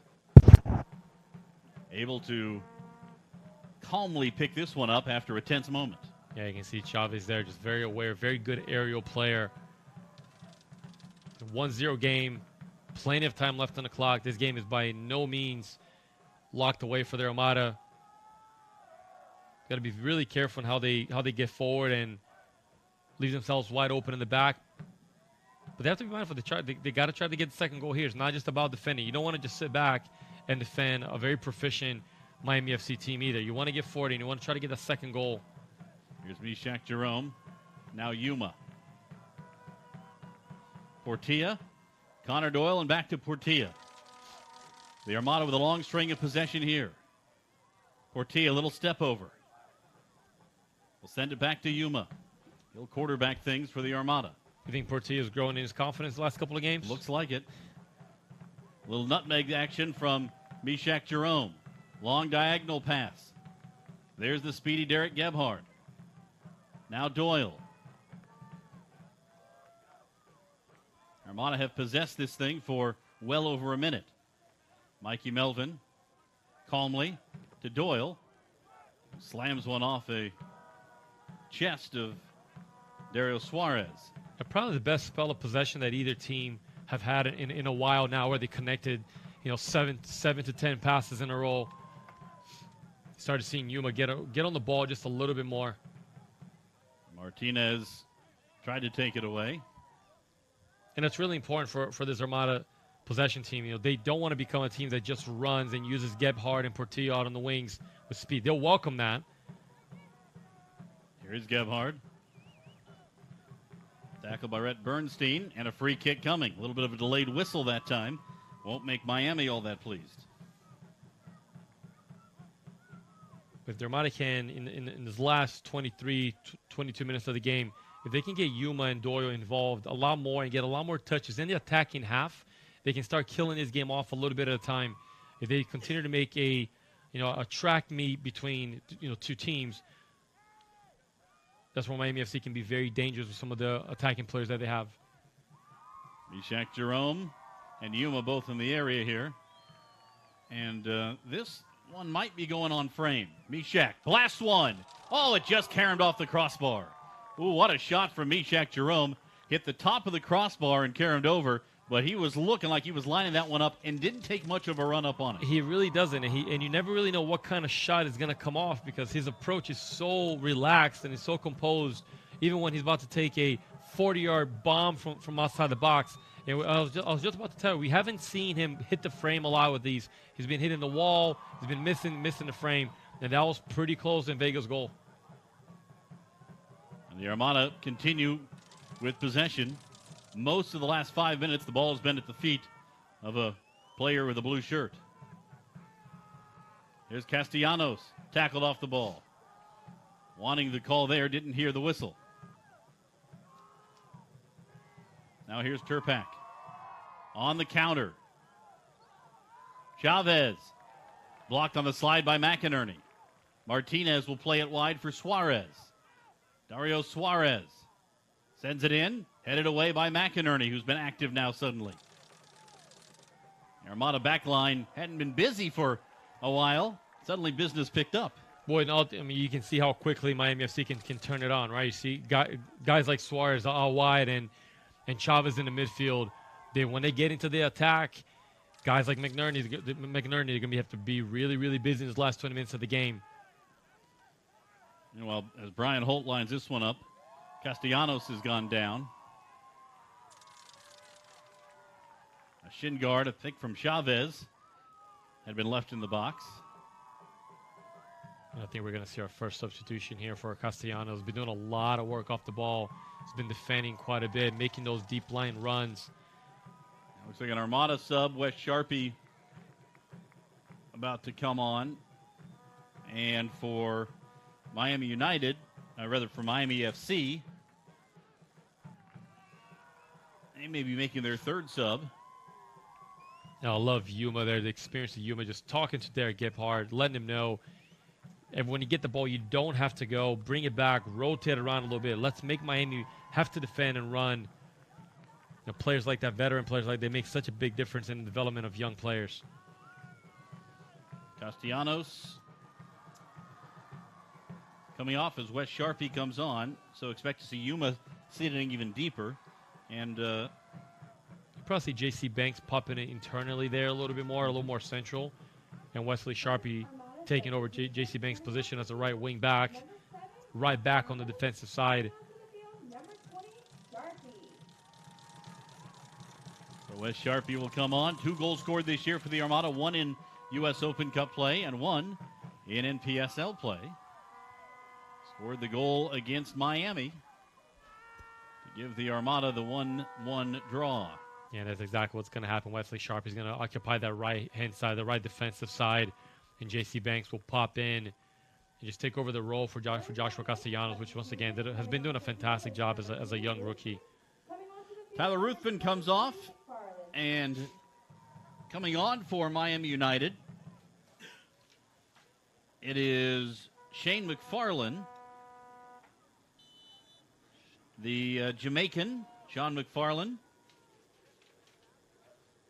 able to calmly pick this one up after a tense moment. Yeah, you can see Chavez there, just very aware, very good aerial player. 1-0 game, plenty of time left on the clock. This game is by no means locked away for the Armada. Got to be really careful on how they get forward and leave themselves wide open in the back. But they have to be mindful. They got to try to get the second goal here. It's not just about defending. You don't want to just sit back and defend a very proficient Miami FC team either. You want to get forward, and you want to try to get a second goal. Here's Mishak Jerome. Now Yuma. Portilla. Connor Doyle, and back to Portilla. The Armada with a long string of possession here. Portilla, a little step over. We'll send it back to Yuma. He'll quarterback things for the Armada. You think Portilla's growing in his confidence the last couple of games? Looks like it. A little nutmeg action from Mishak Jerome. Long diagonal pass. There's the speedy Derek Gebhardt. Now Doyle. Armada have possessed this thing for well over a minute. Mikey Melvin calmly to Doyle. Slams one off a chest of Dario Suarez. Probably the best spell of possession that either team have had in a while now, where they connected, 7 to 10 passes in a row. Started seeing Yuma get on the ball just a little bit more. Martinez tried to take it away. And it's really important for this Armada possession team. They don't want to become a team that just runs and uses Gebhardt and Portillo out on the wings with speed. They'll welcome that. Here's Gebhardt. Tackled by Rhett Bernstein, and a free kick coming. A little bit of a delayed whistle that time. Won't make Miami all that pleased. If the Armada can, in this last 22 minutes of the game, if they can get Yuma and Doyle involved a lot more and get a lot more touches in the attacking half, they can start killing this game off a little bit at a time. If they continue to make a track meet between two teams, that's where Miami FC can be very dangerous with some of the attacking players that they have. Mishak Jerome and Yuma both in the area here. And this one might be going on frame. Mishak, last one. Oh, it just caromed off the crossbar. Ooh, what a shot from Mishak Jerome. Hit the top of the crossbar and caromed over, but he was looking like he was lining that one up and didn't take much of a run up on it. He really doesn't, and you never really know what kind of shot is going to come off, because his approach is so relaxed and is so composed, even when he's about to take a 40-yard bomb from outside the box. And I was just about to tell you, we haven't seen him hit the frame a lot with these. He's been hitting the wall, he's been missing the frame, and that was pretty close in Vega's goal. And the Armada continue with possession. Most of the last 5 minutes, the ball has been at the feet of a player with a blue shirt. Here's Castellanos, tackled off the ball. Wanting the call there, didn't hear the whistle. Now here's Turpak. On the counter. Chavez. Blocked on the slide by McInerney. Martinez will play it wide for Suarez. Dario Suarez sends it in. Headed away by McInerney, who's been active now suddenly. The Armada backline hadn't been busy for a while. Suddenly business picked up. Boy, you can see how quickly Miami FC can turn it on, right? You see guys like Suarez out wide and Chavez in the midfield. When they get into the attack, Guys like McNerney are going to have to be really, really busy in his last 20 minutes of the game. Well, as Brian Holt lines this one up, Castellanos has gone down. A shin guard, I think, from Chavez had been left in the box. I think we're going to see our first substitution here for Castellanos. He's been doing a lot of work off the ball. He's been defending quite a bit, making those deep line runs. Looks like an Armada sub, Wes Sharpie about to come on. And for Miami United, for Miami FC, they may be making their third sub. Now, I love Yuma there, the experience of Yuma, just talking to Derek Gebhardt, letting him know. And when you get the ball, you don't have to go. Bring it back, rotate around a little bit. Let's make Miami have to defend and run. Players like that, veteran players like, they make such a big difference in the development of young players. Castellanos coming off as Wes Sharpie comes on. So expect to see Yuma sitting even deeper. And you probably see J.C. Banks popping it internally there a little bit more, a little more central. And Wesley Sharpie taking over J.C. Banks' position as a right wing back, right back on the defensive side. So Wes Sharpie will come on. 2 goals scored this year for the Armada, 1 in U.S. Open Cup play and 1 in NPSL play. Scored the goal against Miami to give the Armada the 1-1 draw. Yeah, that's exactly what's going to happen. Wesley Sharpie is going to occupy that right-hand side, the right defensive side, and J.C. Banks will pop in and just take over the role for Joshua Castellanos, which once again has been doing a fantastic job as a young rookie. Tyler Ruthven comes off, and coming on for Miami United, it is Shane McFarland, the Jamaican, Sean McFarland.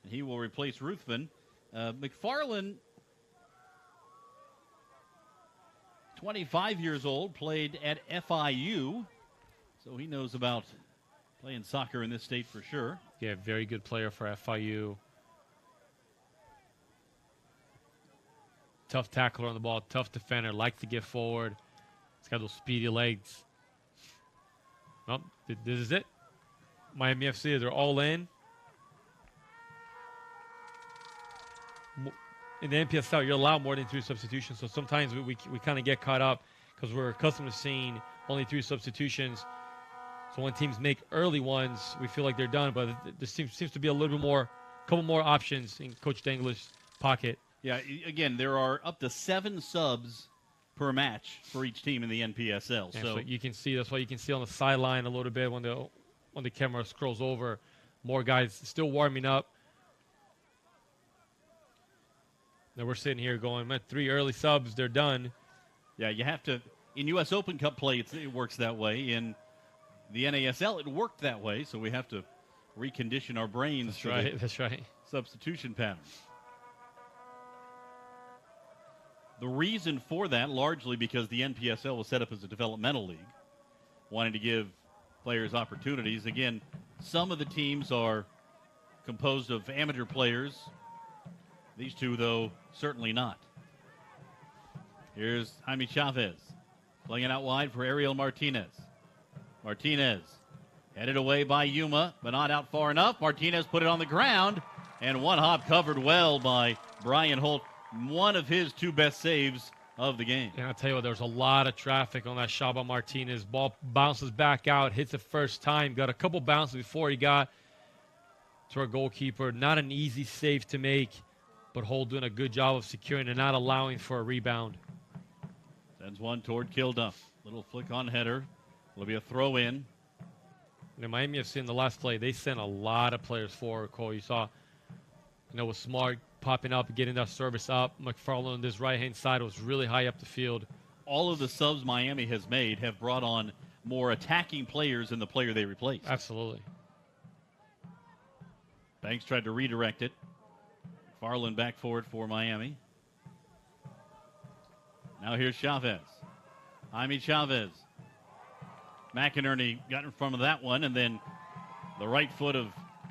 He will replace Ruthven. McFarland, 25 years old, played at FIU, so he knows about playing soccer in this state for sure. Yeah, very good player for FIU. Tough tackler on the ball, tough defender, likes to get forward. He's got those speedy legs. Well, this is it. Miami FC, they're all in. In the NPSL, you're allowed more than 3 substitutions, so sometimes we kind of get caught up because we're accustomed to seeing only 3 substitutions. So when teams make early ones, we feel like they're done, but there seems to be a little bit more, couple more options in Coach Danglish' pocket. Yeah, again, there are up to 7 subs per match for each team in the NPSL. So you can see, that's why you can see on the sideline a little bit when the camera scrolls over, more guys still warming up. Now we're sitting here going, man, 3 early subs, they're done. Yeah, you have to. In U.S. Open Cup play, it works that way. In the NASL, it worked that way, so we have to recondition our brains. That's right. Substitution pattern. The reason for that, largely because the NPSL was set up as a developmental league, wanting to give players opportunities. Again, some of the teams are composed of amateur players. These 2, though, certainly not. Here's Jaime Chavez playing it out wide for Ariel Martinez. Martinez headed away by Yuma, but not out far enough. Martinez put it on the ground, and one hop covered well by Brian Holt. One of his 2 best saves of the game. And I'll tell you what, there's a lot of traffic on that shot by Martinez. Ball bounces back out, hits it first time. Got a couple bounces before he got to our goalkeeper. Not an easy save to make, but Holt doing a good job of securing and not allowing for a rebound. Sends one toward Kilduff. Little flick on header. It'll be a throw in. And Miami FC in the last play, they sent a lot of players forward, Cole. You saw, with Smart popping up, getting that service up. McFarland on this right-hand side was really high up the field. All of the subs Miami has made have brought on more attacking players than the player they replaced. Absolutely. Banks tried to redirect it. McFarland back forward for Miami. Now here's Chavez. Jaime Chavez. McInerney got in front of that one, and then the right foot of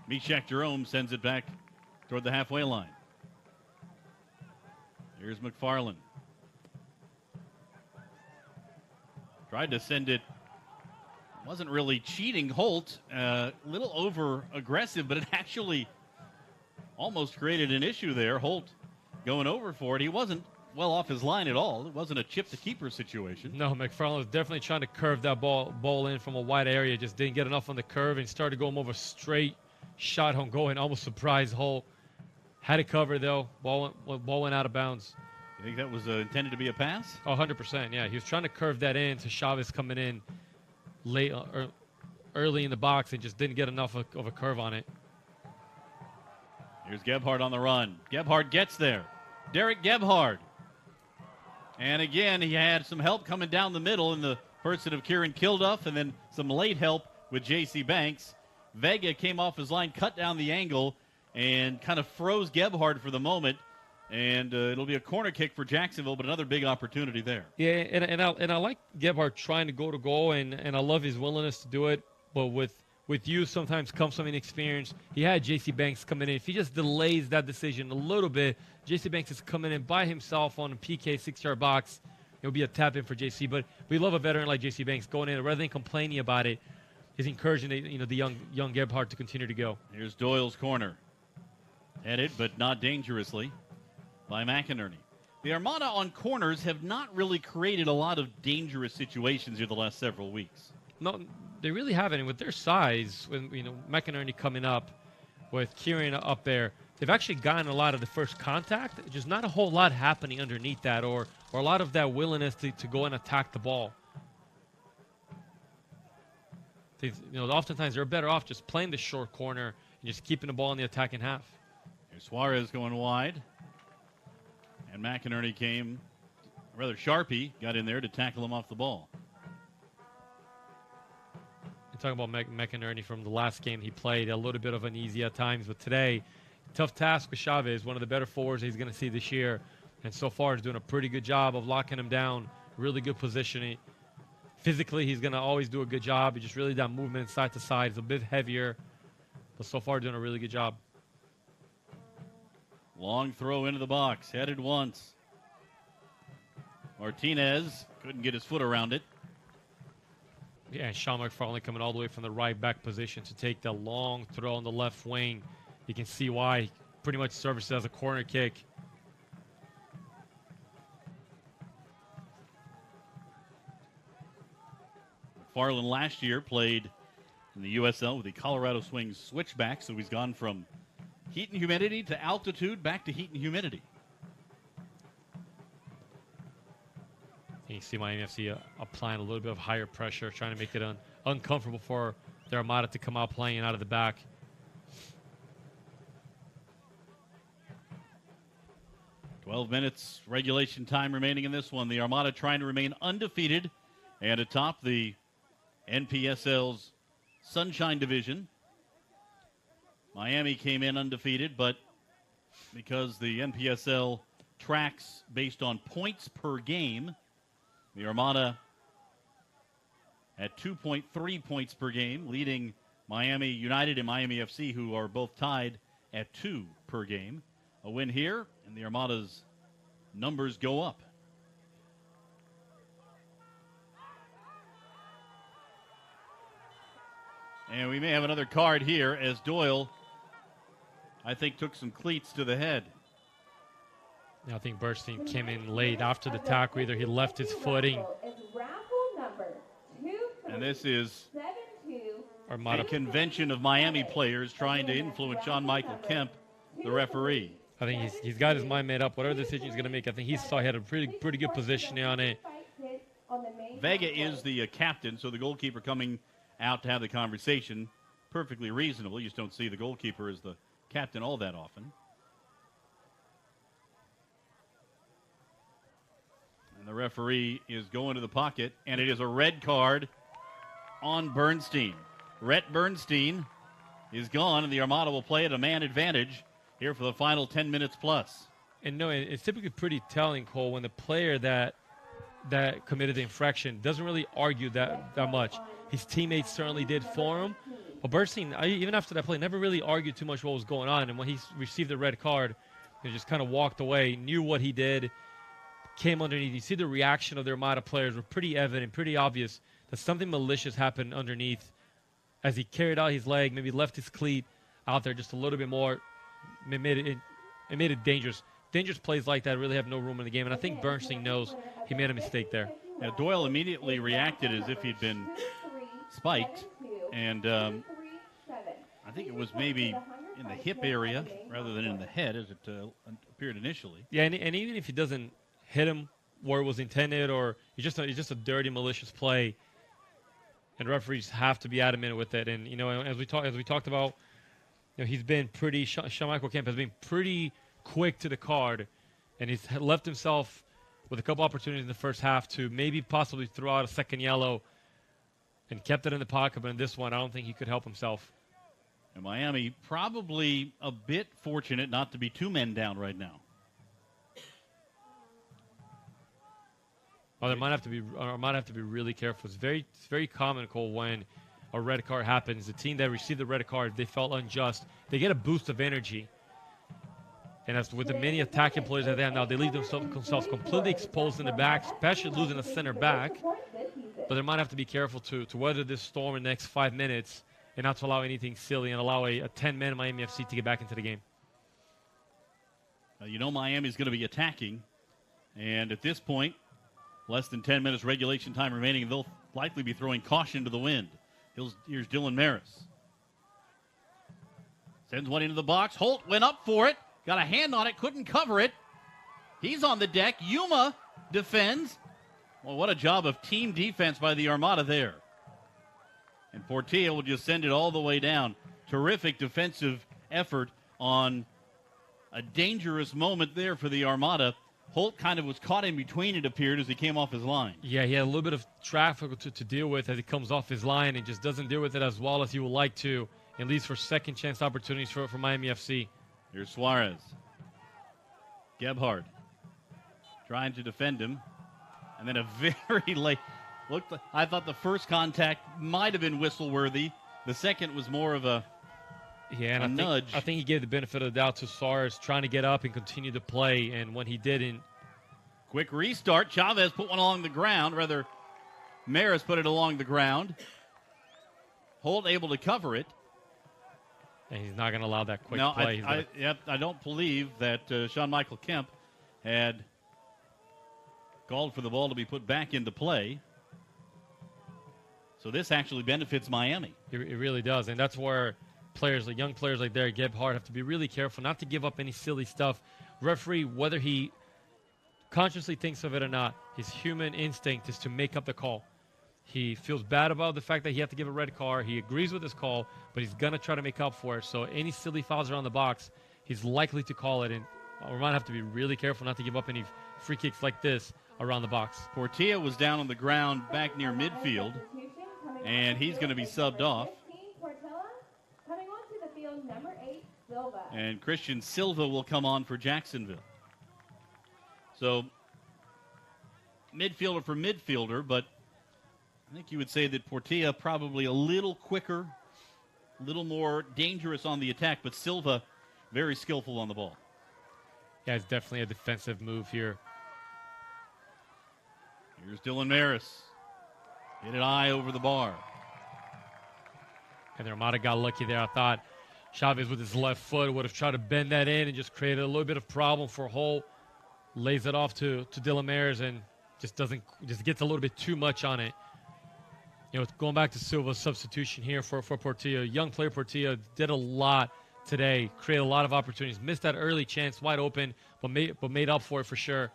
Meshach Jerome sends it back toward the halfway line. Here's McFarland. Tried to send it. Wasn't really cheating Holt. A little over aggressive, but it actually almost created an issue there. Holt going over for it. He wasn't well off his line at all. It wasn't a chip to keeper situation. No, McFarland was definitely trying to curve that ball in from a wide area. Just didn't get enough on the curve and started going over straight shot on goal and almost surprised Holt. Had it covered though. Ball went out of bounds. You think that was intended to be a pass? Oh, 100%. Yeah, he was trying to curve that in to Chavez coming in late or early in the box and just didn't get enough of a curve on it. Here's Gebhardt on the run. Gebhardt gets there. Derek Gebhardt. And again, he had some help coming down the middle in the person of Kieran Kilduff and then some late help with J.C. Banks. Vega came off his line, cut down the angle, and kind of froze Gebhardt for the moment. And it'll be a corner kick for Jacksonville, but another big opportunity there. Yeah, and I like Gebhardt trying to go to goal, and I love his willingness to do it. But with you sometimes comes some inexperience. He had J.C. Banks coming in. If he just delays that decision a little bit, J.C. Banks is coming in by himself on a PK 6-yard box. It'll be a tap in for J.C. But we love a veteran like J.C. Banks going in rather than complaining about it. He's encouraging the young Gebhardt to continue to go. Here's Doyle's corner, headed but not dangerously by McInerney. The Armada on corners have not really created a lot of dangerous situations here the last several weeks. No, they really haven't. And with their size, when McInerney coming up, with Kieran up there, they've actually gotten a lot of the first contact. Just not a whole lot happening underneath that, or a lot of that willingness to go and attack the ball. Oftentimes they're better off just playing the short corner and just keeping the ball in the attacking half. Here's Suarez going wide. And McInerney came, rather Sharpie got in there to tackle him off the ball. You're talking about McInerney from the last game he played, a little bit of uneasy at times, but today, tough task with Chavez, one of the better forwards he's going to see this year. And so far he's doing a pretty good job of locking him down, really good positioning. Physically, he's going to always do a good job. He just really that movement side to side. He's a bit heavier, but so far doing a really good job. Long throw into the box, headed once. Martinez couldn't get his foot around it. Yeah, and Sean McFarland coming all the way from the right back position to take the long throw on the left wing. You can see why he pretty much serves as a corner kick. McFarland last year played in the USL with the Colorado Swings switchback, so he's gone from heat and humidity to altitude, back to heat and humidity. And you see Miami FC applying a little bit of higher pressure, trying to make it uncomfortable for their Armada to come out playing out of the back. "12 minutes regulation time remaining in this one. The Armada trying to remain undefeated and atop the NPSL's Sunshine Division. Miami came in undefeated, but because the NPSL tracks based on points per game, the Armada at 2.3 points per game, leading Miami United and Miami FC, who are both tied at 2 per game. A win here, and the Armada's numbers go up. And we may have another card here as Doyle, I think, took some cleats to the head. I think Bernstein came in late after the tackle. Either he left his footing. And this is Armada. a convention of Miami players trying to influence John Michael Kemp, the referee. I think he's got his mind made up. Whatever decision he's going to make, I think he saw he had a pretty good positioning on it. Vega is the captain, so the goalkeeper coming out to have the conversation. Perfectly reasonable. You just don't see the goalkeeper as the captain all that often. And the referee is going to the pocket, and it is a red card on Bernstein. Rhett Bernstein is gone, and the Armada will play at a man advantage here for the final 10 minutes plus. And no, it's typically pretty telling, Cole, when the player that committed the infraction doesn't really argue that much. His teammates certainly did for him, But Bernstein, even after that play, never really argued too much what was going on. And when he received the red card, he just kind of walked away, knew what he did, came underneath. You see the reaction of the Armada players were pretty evident, pretty obvious that something malicious happened underneath as he carried out his leg, maybe left his cleat out there just a little bit more. It made it dangerous. Dangerous plays like that really have no room in the game, and I think Bernstein knows he made a mistake there. Now, Doyle immediately reacted as if he'd been spiked, and I think it was maybe in the hip area rather than in the head as it appeared initially. Yeah, and even if he doesn't hit him where it was intended, or it's just a dirty, malicious play, and referees have to be adamant with it. And as we talked about, he's been pretty. Sean Michael Kemp has been pretty quick to the card, and he's left himself with a couple opportunities in the first half to maybe possibly throw out a second yellow, and kept it in the pocket. But in this one, I don't think he could help himself. And Miami probably a bit fortunate not to be 2 men down right now. Oh, they might have to be really careful. It's very comical when a red card happens. The team that received the red card, they felt unjust. They get a boost of energy. And as with the many attacking players that they have now, they leave themselves completely exposed in the back, especially losing a center back. But they might have to be careful to weather this storm in the next 5 minutes and not to allow anything silly and allow a 10-man Miami FC to get back into the game. Miami's going to be attacking. And at this point, less than 10 minutes regulation time remaining, they'll likely be throwing caution to the wind. Here's Dylan Maris. Sends one into the box. Holt went up for it. Got a hand on it. Couldn't cover it. He's on the deck. Yuma defends. Well, what a job of team defense by the Armada there. And Portilla will just send it all the way down. Terrific defensive effort on a dangerous moment there for the Armada. Holt kind of was caught in between, it appeared, as he came off his line. Yeah, he had a little bit of traffic to deal with as he comes off his line and just doesn't deal with it as well as he would like to, at least for second chance opportunities for Miami FC. Here's Suarez. Gebhardt trying to defend him. And then a very late looked. I thought the first contact might have been whistle-worthy. The second was more of a nudge. I think he gave the benefit of the doubt to Suarez trying to get up and continue to play. And when he didn't. Quick restart. Chavez put one along the ground. Rather, Maris put it along the ground. Holt able to cover it. And he's not going to allow that quick no, play. I don't believe that Sean Michael Kemp had called for the ball to be put back into play. So this actually benefits Miami. It really does. And that's where young players like Derek Gebhardt have to be really careful not to give up any silly stuff. Referee, whether he consciously thinks of it or not, his human instinct is to make up the call. He feels bad about the fact that he had to give a red card. He agrees with his call, but he's going to try to make up for it. So any silly fouls around the box, he's likely to call it. And we might have to be really careful not to give up any free kicks like this around the box. Portilla was down on the ground back near midfield, and he's going to be subbed off. And Christian Silva will come on for Jacksonville. So midfielder for midfielder, but I think you would say that Portilla probably a little quicker, a little more dangerous on the attack, but Silva very skillful on the ball. Yeah, it's definitely a defensive move here. Here's Dylan Maris. Hit it high over the bar. And the Armada got lucky there. I thought Chavez with his left foot would have tried to bend that in and just created a little bit of problem for Holt. Lays it off to Dylan Maris and just gets a little bit too much on it. Going back to Silva's substitution here for Portilla. Young player Portilla did a lot today, created a lot of opportunities. Missed that early chance, wide open, but made up for it for sure.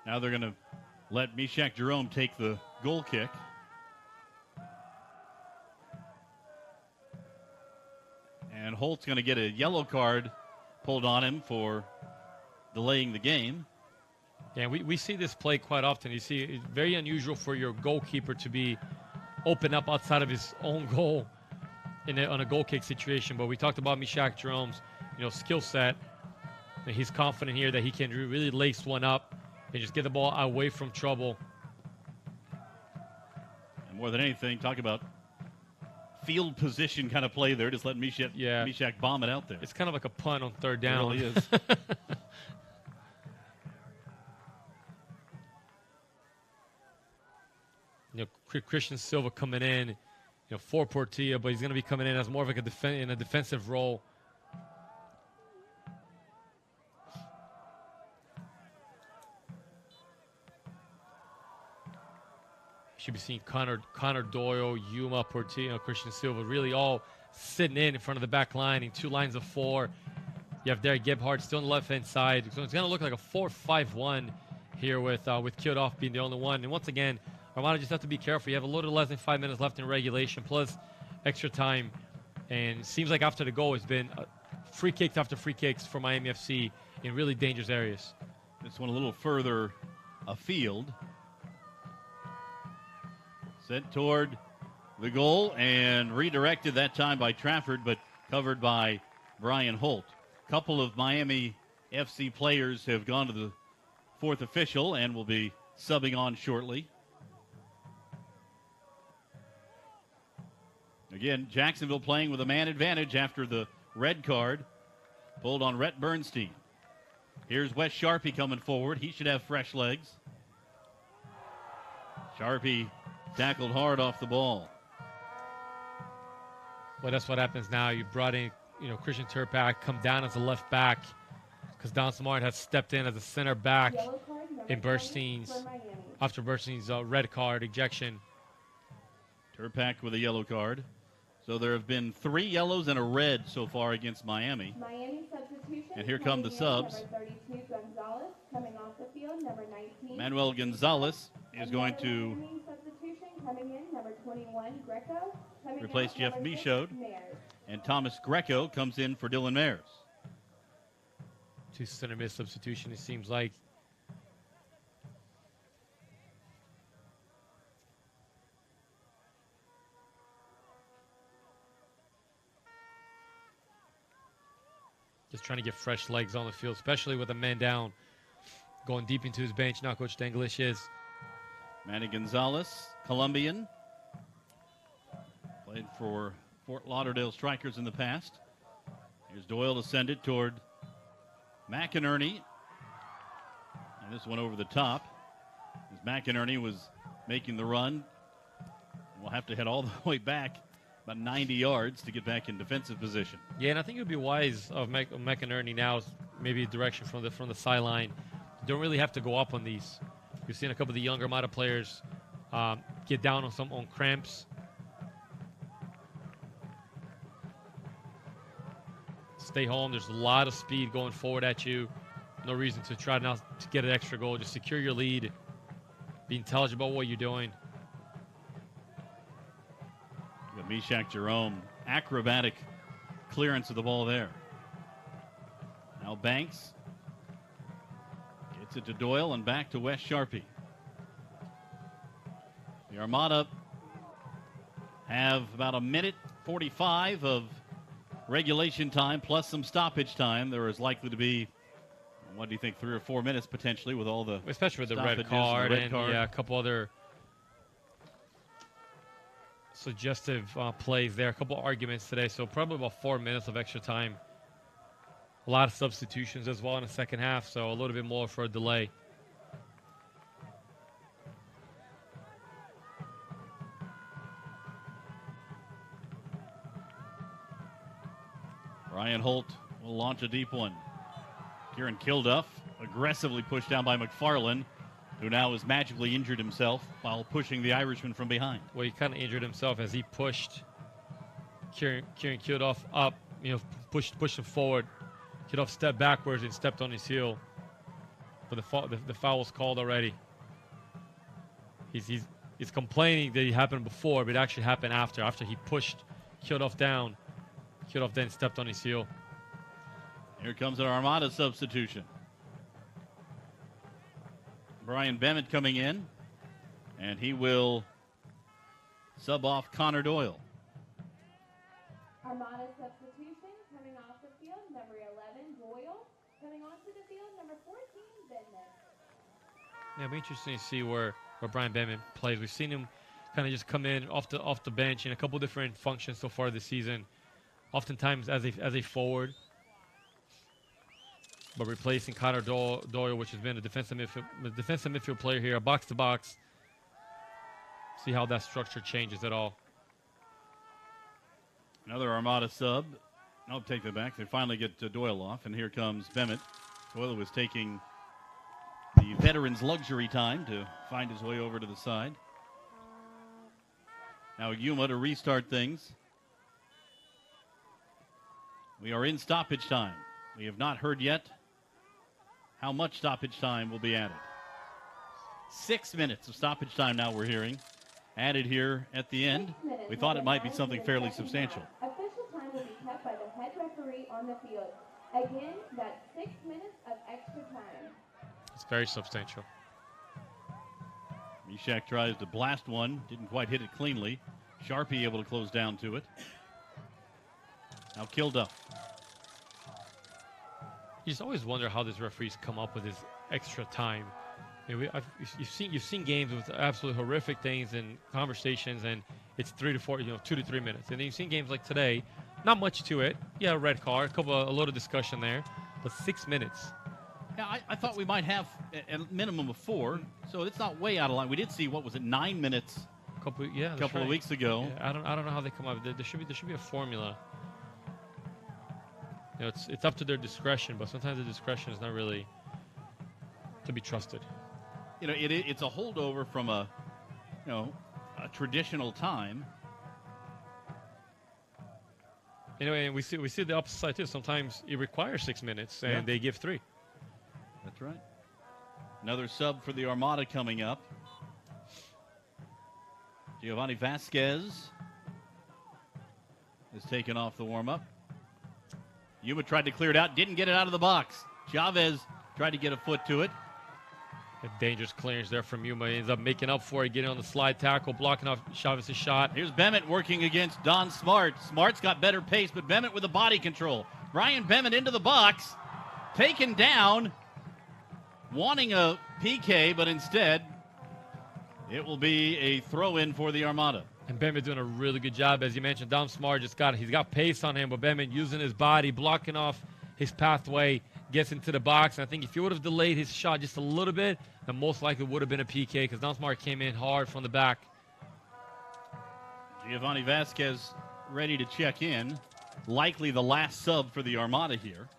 Now they're going to let Meshach Jerome take the goal kick. And Holt's going to get a yellow card pulled on him for delaying the game. Yeah, we see this play quite often. You see, it's very unusual for your goalkeeper to be open up outside of his own goal on a goal kick situation. But we talked about Meshach Jerome's, skill set. And he's confident here that he can really lace one up and just get the ball away from trouble. And more than anything, talk about field position kind of play there. Just let Mishak bomb it out there. It's kind of like a punt on third down. It really is. Christian Silva coming in, for Portilla, but he's going to be coming in as more of like in a defensive role. Should be seeing Connor Doyle, Yuma, Portilla, Christian Silva, really all sitting in front of the back line in 2 lines of 4. You have Derek Gebhardt still on the left-hand side. So it's going to look like a 4-5-1 here with Kyodoff being the only one. And once again, Armada just have to be careful. You have a little less than 5 minutes left in regulation, plus extra time. And it seems like after the goal, it's been free kicks after free kicks for Miami FC in really dangerous areas. This one a little further afield. Sent toward the goal and redirected that time by Trafford, but covered by Brian Holt. A couple of Miami FC players have gone to the 4th official and will be subbing on shortly. Again, Jacksonville playing with a man advantage after the red card pulled on Rhett Bernstein. Here's Wes Sharpie coming forward. He should have fresh legs. Sharpie tackled hard off the ball. Well, that's what happens now. You brought in, Christian Turpak, come down as a left back because Don Smart has stepped in as a center back in after Bernstein's red card ejection. Turpak with a yellow card. So there have been 3 yellows and a red so far against Miami. Miami substitution. And here come the subs. Number 32, Gonzalez, coming off the field. Number 19. Manuel Gonzalez is going to coming in, number 21, Greco. replace Jeff Michaud. And Thomas Greco comes in for Dylan Mayers. 2 center mid substitution, it seems like. Just trying to get fresh legs on the field, especially with a man down. Going deep into his bench now, Coach Denglish is. Manny Gonzalez, Colombian. Played for Fort Lauderdale Strikers in the past. Here's Doyle to send it toward McInerney. And this one over the top. As McInerney was making the run. We'll have to head all the way back about 90 yards to get back in defensive position. Yeah, and I think it would be wise of McInerney now, maybe a direction from the sideline. You don't really have to go up on these. We've seen a couple of the younger Armada players get down on cramps. Stay home. There's a lot of speed going forward at you. No reason to try now to get an extra goal. Just secure your lead. Be intelligent about what you're doing. You got Mishak Jerome. Acrobatic clearance of the ball there. Now Banks gets it to Doyle and back to Wes Sharpie. The Armada have about 1:45 of regulation time plus some stoppage time. There is likely to be, what do you think, 3 or 4 minutes potentially with all the especially with the red card and yeah, a couple other suggestive plays there, a couple arguments today, so probably about 4 minutes of extra time. A lot of substitutions as well in the second half, so a little bit more for a delay. Brian Holt will launch a deep one. Kieran Kilduff aggressively pushed down by McFarland, who now has magically injured himself while pushing the Irishman from behind. Well, he kind of injured himself as he pushed Kieran Kilduff up, pushed him forward. Kilduff stepped backwards and stepped on his heel. But the foul was called already. He's complaining that it happened before, but it actually happened after. After he pushed Kilduff down, Kilduff then stepped on his heel. Here comes an Armada substitution. Brian Bennett coming in, and he will sub off Connor Doyle. Armada substitution coming off the field, number 11, Doyle. Coming onto the field, number 14, Bennett. Yeah, it'll be interesting to see where Brian Bennett plays. We've seen him kind of just come in off the bench in a couple different functions so far this season. Oftentimes as a forward, but replacing Connor Doyle, which has been a defensive midfield player here, a box to box. See how that structure changes at all. Another Armada sub. I'll take that back. They finally get Doyle off, and here comes Bennett. Doyle was taking the veteran's luxury time to find his way over to the side. Now Yuma to restart things. We are in stoppage time. We have not heard yet how much stoppage time will be added. 6 minutes of stoppage time now we're hearing added here at the end. We thought it might be something fairly substantial. Official time will be kept by the head referee on the field. Again, that's 6 minutes of extra time. It's very substantial. Mishak tries to blast one, didn't quite hit it cleanly. Sharpie able to close down to it. Now Kilduff. You just always wonder how these referees come up with this extra time. I mean, you've seen games with absolutely horrific things and conversations, and it's 3 to 4, 2 to 3 minutes. And then you've seen games like today, not much to it. Yeah, red card, a little discussion there, but 6 minutes. Yeah, I thought we might have a minimum of 4, so it's not way out of line. We did see, 9 minutes A couple of weeks ago. Yeah, I don't know how they come up. There should be a formula. It's up to their discretion, but sometimes the discretion is not really to be trusted. It's a holdover from a traditional time. Anyway, we see the opposite side too. Sometimes it requires 6 minutes, and they give 3. That's right. Another sub for the Armada coming up. Giovanni Vasquez is taken off the warm-up. Yuma tried to clear it out, didn't get it out of the box. Chavez tried to get a foot to it. A dangerous clearance there from Yuma. He ends up making up for it, getting on the slide tackle, blocking off Chavez's shot. Here's Bennett working against Don Smart. Smart's got better pace, but Bennett with the body control. Brian Bennett into the box, taken down, wanting a PK, but instead it will be a throw-in for the Armada. And Bennett doing a really good job. As you mentioned, Dom Smart he's got pace on him, but Bennett using his body, blocking off his pathway, gets into the box. And I think if he would have delayed his shot just a little bit, then most likely would have been a PK because Dom Smart came in hard from the back. Giovanni Vasquez ready to check in. Likely the last sub for the Armada here.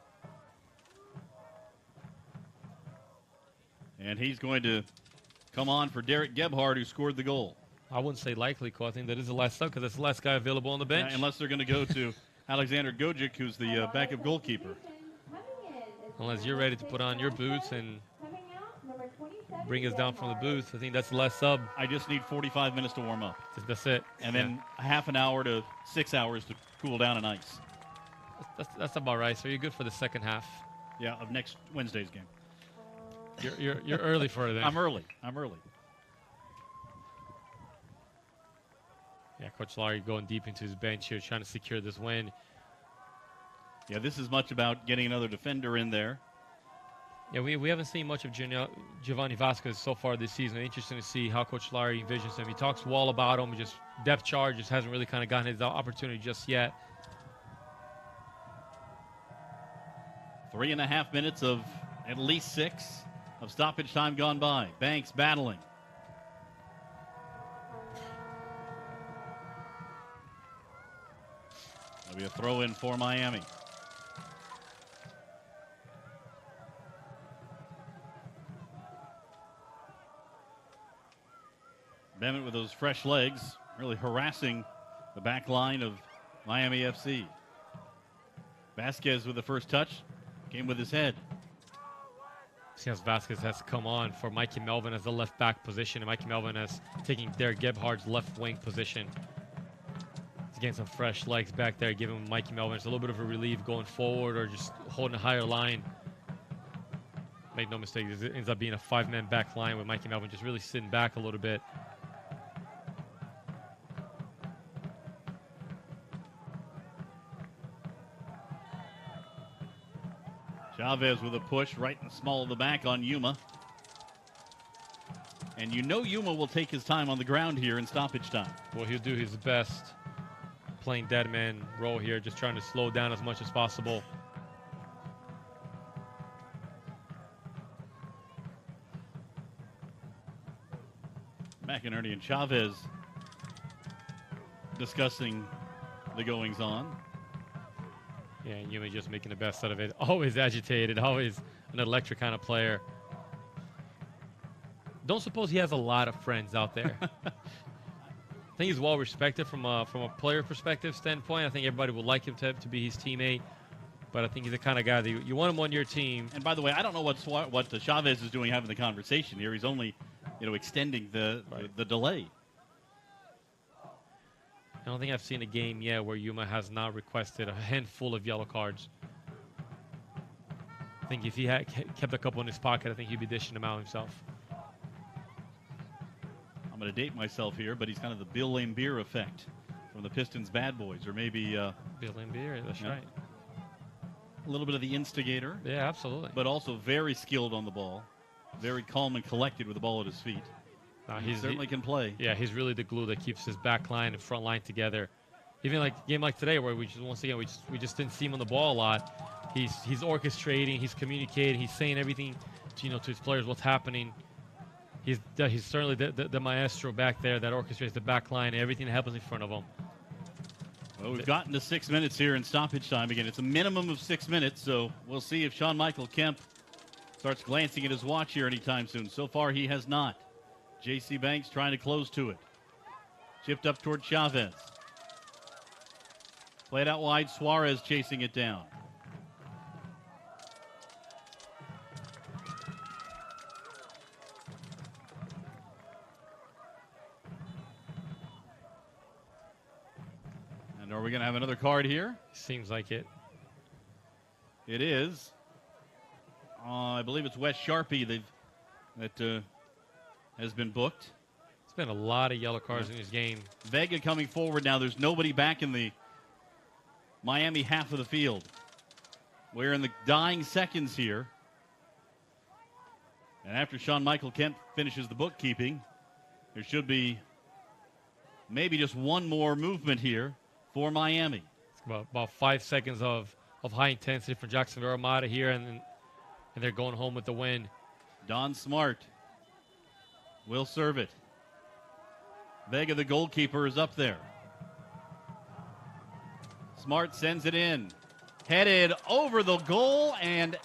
And he's going to come on for Derek Gebhardt, who scored the goal. I wouldn't say likely, Cole. I think that is the last sub because that's the last guy available on the bench. Yeah, unless they're going to go to Alexander Gojic, who's the backup goalkeeper. Unless you're ready to put on your boots and bring us down from the booth. I think that's the last sub. I just need 45 minutes to warm up. That's it. And then half an hour to 6 hours to cool down and ice. That's about right. So you're good for the second half. Yeah, of next Wednesday's game. You're early for it then. I'm early. Yeah, Coach Larry going deep into his bench here, trying to secure this win. Yeah, this is much about getting another defender in there. Yeah, we haven't seen much of Giovanni Vasquez so far this season. Interesting to see how Coach Larry envisions him. He talks well about him, just depth charge, just hasn't really kind of gotten his opportunity just yet. 3.5 minutes of at least 6 of stoppage time gone by. Banks battling. That'll be a throw-in for Miami. Bennett with those fresh legs, really harassing the back line of Miami FC. Vasquez with the first touch, came with his head. Yes, Vasquez has come on for Mikey Melvin as the left back position, and Mikey Melvin is taking Derek Gebhardt's left wing position. He's getting some fresh legs back there, giving Mikey Melvin just a little bit of a relief going forward or just holding a higher line. Make no mistake, it ends up being a 5-man back line with Mikey Melvin just really sitting back a little bit. Chavez with a push right in the small of the back on Yuma. And you know Yuma will take his time on the ground here in stoppage time. Well, he'll do his best playing dead man role here, just trying to slow down as much as possible. McInerney and Chavez discussing the goings-on. Yeah, and Yuma just making the best out of it. Always agitated, always an electric kind of player. Don't suppose he has a lot of friends out there. I think he's well respected from a player perspective standpoint. I think everybody would like him to be his teammate. But I think he's the kind of guy that you want him on your team. And by the way, I don't know what Chavez is doing having the conversation here. He's only, extending the delay. I don't think I've seen a game yet where Yuma has not requested a handful of yellow cards. I think if he had kept a couple in his pocket, I think he'd be dishing them out himself. I'm going to date myself here, but he's kind of the Bill Laimbeer effect from the Pistons bad boys, or maybe Bill Laimbeer, that's right. A little bit of the instigator. Yeah, absolutely. But also very skilled on the ball, very calm and collected with the ball at his feet. He certainly can play. Yeah, he's really the glue that keeps his back line and front line together. Even like a game like today, where we just didn't see him on the ball a lot. He's orchestrating, he's communicating, he's saying everything to his players what's happening. He's certainly the maestro back there that orchestrates the back line and everything that happens in front of him. Well, we've gotten to 6 minutes here in stoppage time. Again, it's a minimum of 6 minutes, so we'll see if Sean Michael Kemp starts glancing at his watch here anytime soon. So far, he has not. J.C. Banks trying to close to it. Chipped up toward Chavez. Played out wide, Suarez chasing it down. And are we going to have another card here? Seems like it. It is. I believe it's Wes Sharpie that has been booked. It's been a lot of yellow cards in this game. Vega coming forward now. There's nobody back in the Miami half of the field. We're in the dying seconds here. And after Sean Michael Kemp finishes the bookkeeping, there should be maybe just one more movement here for Miami. It's about 5 seconds of high intensity for Jacksonville Armada here, and they're going home with the win. Don Smart will serve it. Vega, the goalkeeper, is up there. Smart sends it in. Headed over the goal, and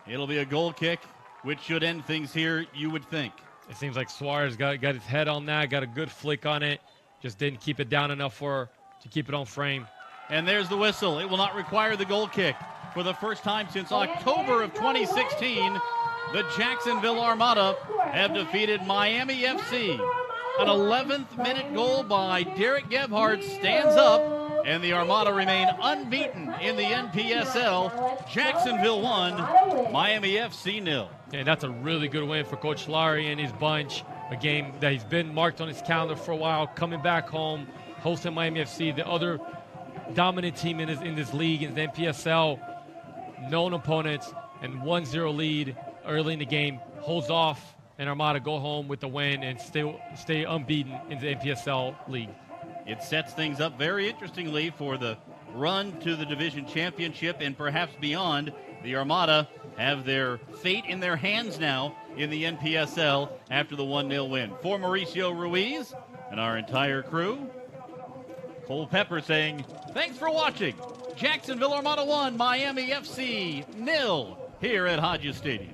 it'll be a goal kick, which should end things here, you would think. It seems like Suarez got his head on that, got a good flick on it, just didn't keep it down enough to keep it on frame. And there's the whistle. It will not require the goal kick. For the first time since October of 2016, the Jacksonville Armada have defeated Miami FC. An 11th minute goal by Derek Gebhardt stands up, and the Armada remain unbeaten in the NPSL. Jacksonville 1, Miami FC 0. And that's a really good win for Coach Larry and his bunch. A game that he's been marked on his calendar for a while, coming back home, hosting Miami FC, the other dominant team in this league, in the NPSL. Known opponents, and 1-0 lead early in the game, holds off, and Armada go home with the win and stay unbeaten in the NPSL league. It sets things up very interestingly for the run to the division championship and perhaps beyond. The Armada have their fate in their hands now in the NPSL after the 1-0 win. For Mauricio Ruiz and our entire crew, Cole Pepper saying, thanks for watching. Jacksonville Armada 1, Miami FC 0 here at Hodges Stadium.